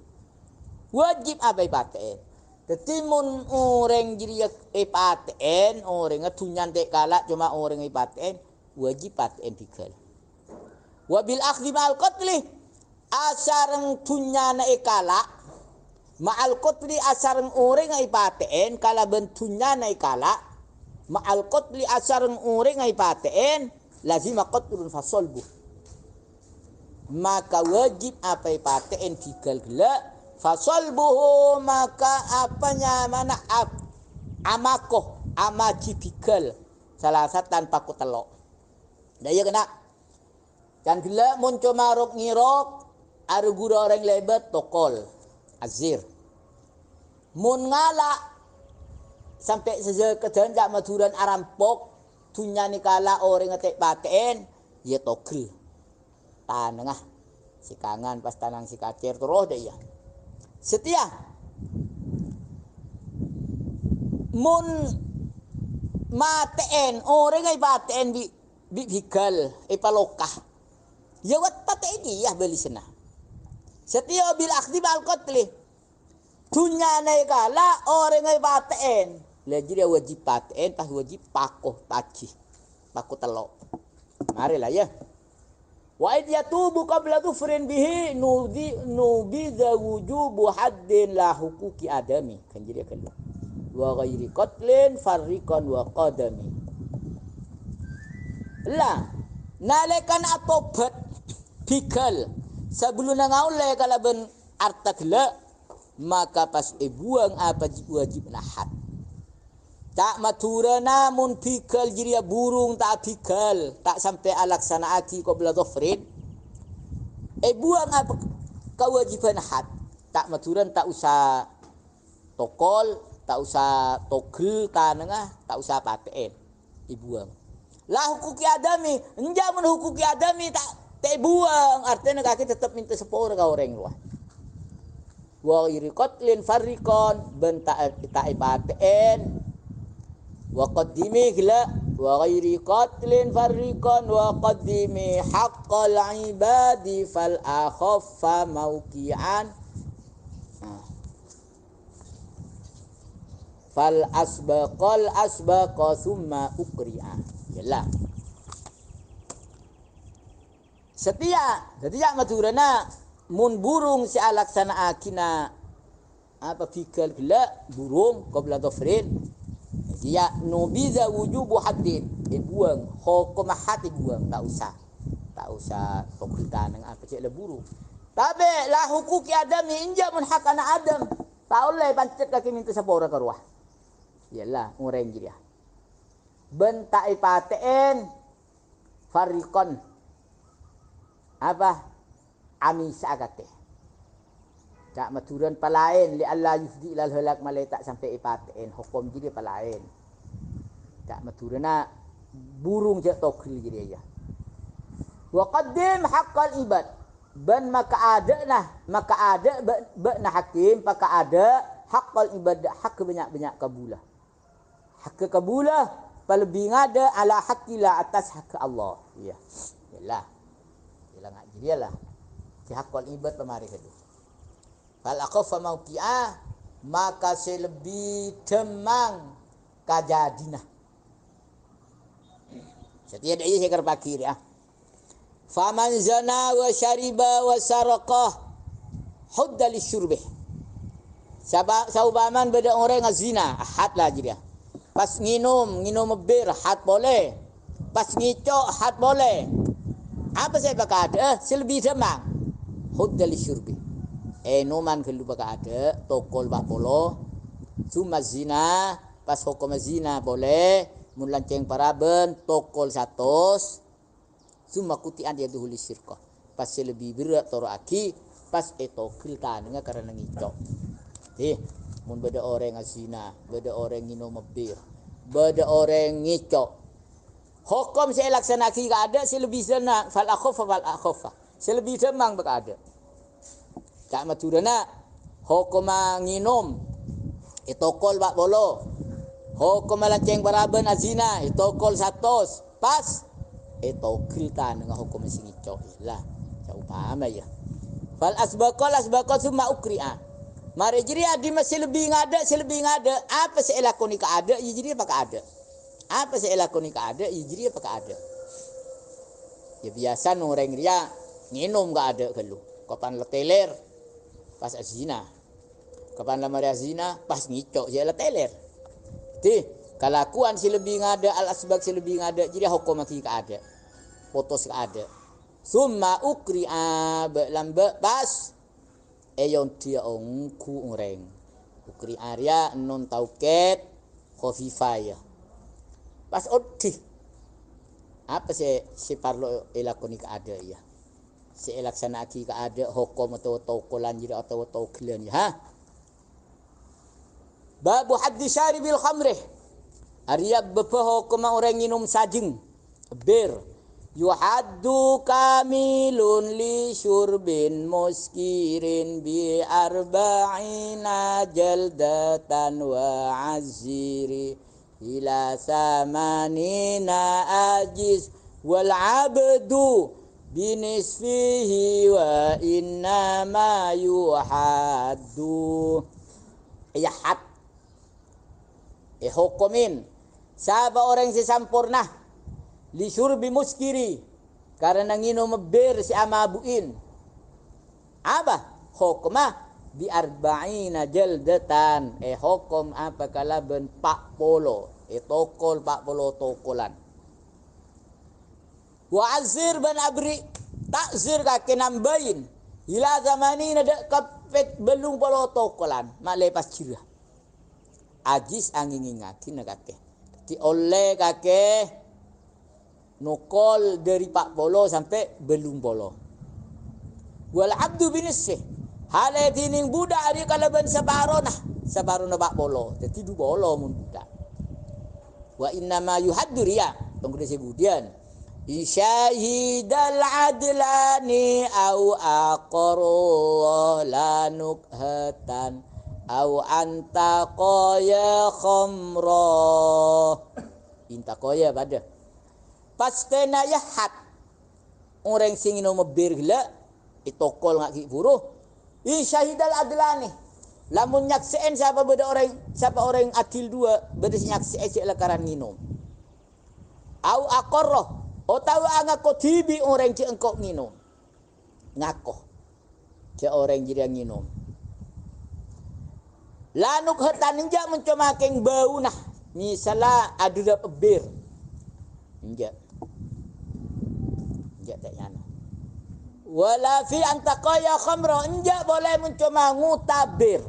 wajib apa paten tetimun orang jadi paten orang dunya dek kala cuma orang ngai paten wajib paten bigel wabil akhdhi ma'al qatli asareng tunyana ikala ma'al qatli asareng orang ai paten kala bentunya na ikala ma'al qatli asareng orang ai paten lazima qatlun fasalbu maka wajib apa paten digal gela fasalbuhu maka apanya mana amakoh amaji digal salah satu tanpa kutelok daya kena kan gila mun cuma rok ngirok ada guru orang lebat tokol azir mun ngala sampai sejak kedanjak maduran arampok tunya nikala orang ngetek paten ya togel tanengah sikangan pas tanang si kacir terus deh ya setia mun maten orang ngai paten bi bigal ipalokah ya wat paten dia beli senah setia bil akhdi bal qatli dunya nai kala orang ngai paten lagi dia wajib paten pas wajib pakoh taji pakoh telok mari lah ya wa id yatubu qabla dhufrin bihi nubiza wujubu haddin la huquqi adami kan jadi kan wa ghairi qatlin farriqan wa qadami la nalekan atobat bigal sebelum ngaule kalau ben artagla maka pas buang apa wajib nahat tak matura namun bigal jiria burung tak bigal tak sampai alaksanaati qabla dhafrin buang apa kewajiban nahat tak maturan tak usah tokol tak usah togel tanengah tak usah paten dibuang lah hukuki adami enjamun hukuki adami tak buang artinya kaki tetap minta sepuluh ke orang luar wa iri qatlin farriqan bentak tak paten wa qaddimi gila wa ghairi qatlin farriqan wa qaddimi haqqal ibadi fal akhaffa mauqi'an fal asbaqa summa ukri'a yalah setia maturana mun burung si alaksana akina apa fikal gila burung qabla dhafrin dia nubiza wujubu haddin buang hukum had buang tak usah tokhitan dengan apa cek le burung tapi la hukuki adami inja mun hak anak adam tak oleh pancet kaki minta sapora ke ruah yalah orang dia bentak paten farikon apa amisa kate tak maturan palain li Allah yufdi ilal halak malai tak sampai paten hukum jadi palain tak maturana burung je tokil jadi ya wa qaddim haqqal ibad ban maka ada bana hakim maka ada haqqal ibad hak banyak kabulah hak kabulah lebih ada ala haqqila atas hak Allah ya yalah yalah ngak jadi lah si haqqal ibad pemari kedua fal aqafa mauqi'ah maka selebih demang kajadinah Setiap dia saya kerpakir ya. Faman zana wa syariba wa saraqah hudda lisyurbih. Saubaman beda orang zina, had lah dia. Pas minum bir, had boleh. Pas ngicok, had boleh. Apa saya pakai ada? Selebih demang. Hudda lisyurbih. Numan kelu pakai ada, tokol bak polo. Cuma zina, pas hukum zina boleh. Mulanceng paraben, tokol satos. Cuma kutian dia dahulu syirkah. Pas selebih berat toro aki, pas etokil tanengah karena ngicok. Mun beda orang zina, beda orang minum bir, beda orang ngicok. Hukum saya laksanakan tak ada, saya lebih senang. Fal akhofa. Saya lebih senang tak ada. Tak maturana. Hukum nginum, itokol bak bolo. Hukum lanceng baraben azina, itokol satos. Pas, itokil tanengah hukum si ngicok. Lah, saya paham ya. Fal asbaqal summa ukri'ah. Mari jadi adi masih lebih ngada. Apa saya lakoni ka ada, ya jadi apa ka ada. Apa saya lakoni ka ada, ya jadi apa ka ada. Ya biasa orang dia nginum ka ada kalau. Kapan leteler, pas azina. Kapan lamar azina, pas ngicok saya leteler. Kelakuan si lebih ngada, al-asbaq si lebih ngada, jadi hukum mati ka ada. Putus ka ada. Summa ukri'a lambe pas ayon dia ongku orang. Ukri Arya non tauket khafifaya. Pas odih. Apa si parlo elakoni ka ada ya. Si elaksanaaki ka ada hukum atau tokolan jadi atau toklan ya. Ha? Babu haddi syaribil khamrih. Arya bepa hukum orang minum sajing. Bir. Yuhaddu kamilun li syurbin muskirin bi arba'ina jaldatan wa aziri ila samanina ajiz wal abdu binisfihi wa inna ma yuhaddu yahad hukumin siapa orang sesampurna li syurbi muskiri karena nginum bir si amabuin apa hukumah bi arba'ina jaldatan hukum apa kalaben pak polo tokol pak polo tokolan wa azir ban abri takzir kake nambahin ila zamanina dak kapet belum polo tokolan mak lepas cirah ajis angin ngakin kake ti oleh kake nukol dari pak polo sampai belum polo. Wal abdu binisih. Hale dining budak dia kalaban sabarona pak polo. Jadi du polo mun budak. Wa inna ma yuhaddu riya. Tunggu sebudian. Isyahidal adlani au aqarra la nukhatan au antaqaya khamra. Intaqaya pada pastena yahat orang sing ino mebir gila itokol ngak ki buruh syahidal adlani lamun nyakseen siapa orang adil dua beda nyakseen si lakaran nginum au aqarra otawa ngako tibi orang ci engkau nginum ngakoh ci orang jadi nginum lanuk hetan inja mencoma keng bau nah misala aduda bir inja tak yana. Wala fi antaqaya khamra enja boleh mencoma ngutabir.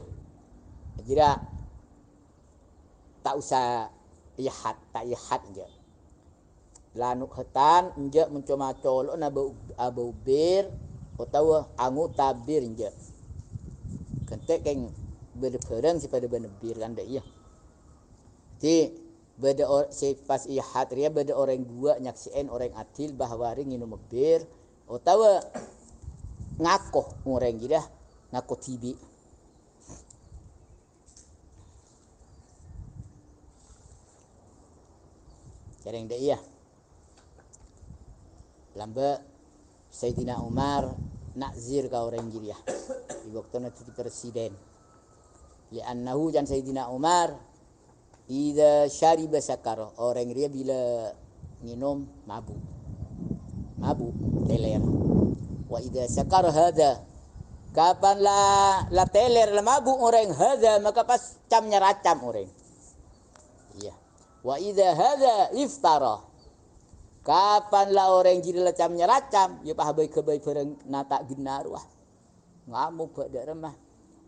Jadi tak usah ihat, tak ihat enja. Lanuk hetan enja mencoma colok na bau bir atau angu tabir enja. Kentek keng berperang si pada benebir kan dak ya. Ti beda pas ihat ria beda orang gua nyaksien orang adil bahwa ring minum bir utawa ngakoh orang gila ngakoh tibi jarang dah iya lamba Sayyidina Umar nakzir ka orang gila di waktu nanti presiden li'annahu jan Sayyidina Umar ida syariba sakar orang dia bila minum mabuk. Mabuk, teler. Wa idza sakar hada, kapan la teler la mabuk orang hada, maka pas camnya racam orang. Iya. Wa idza hada iftara, kapan la orang jadi la camnya racam, ya pahabai kebai perang nata ginaruah. Ngamuk pada remah.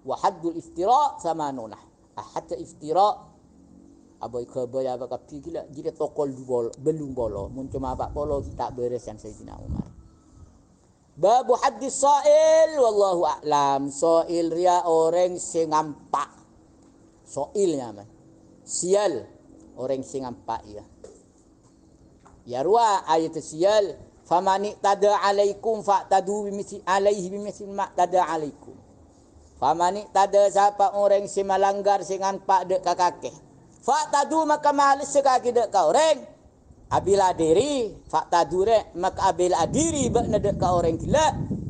Wa haddul iftira sama nunah. Hatta iftira abai kebai apa kapi gila jadi tokol bol belum bolo mun cuma pak polo tak beres yang Sayyidina Umar. Babu hadis sa'il wallahu a'lam. Sa'il ria orang sing ngampak. Sa'ilnya man. Sial orang sing ngampak ya. Ya ruwa ayat sial famani tada alaikum fa'tadu bimithli alaihi bimithli ma tada alaikum. Famani tada siapa orang sing melanggar sing ngampak dek kakake. Fa'tadu maka malis sekaki dek ka orang. Abila diri fakta dure maka abila diri bakna dek ka orang gila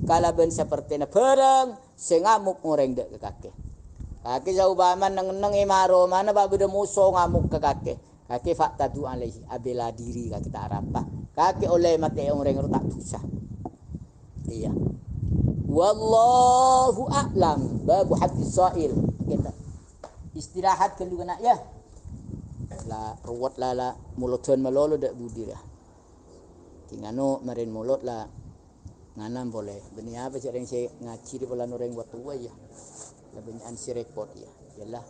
kalaban seperti na perang sengamuk orang dek ke kake. Kake jauh baman neng imaro mana ba beda musuh ngamuk ke kake. Kake fakta du alaihi abila diri kake tak arapa. Kake oleh mate orang tak dosa. Iya. Wallahu a'lam. Babu hadis sa'il. Kita istirahat dulu kena ya. La ruwat la mulotan malolo dak budi lah. Tingano marin mulot la nganam boleh. Beni apa sih orang saya ngaji di bulan orang buat tua ya. La beni ansi repot ya. Yalah.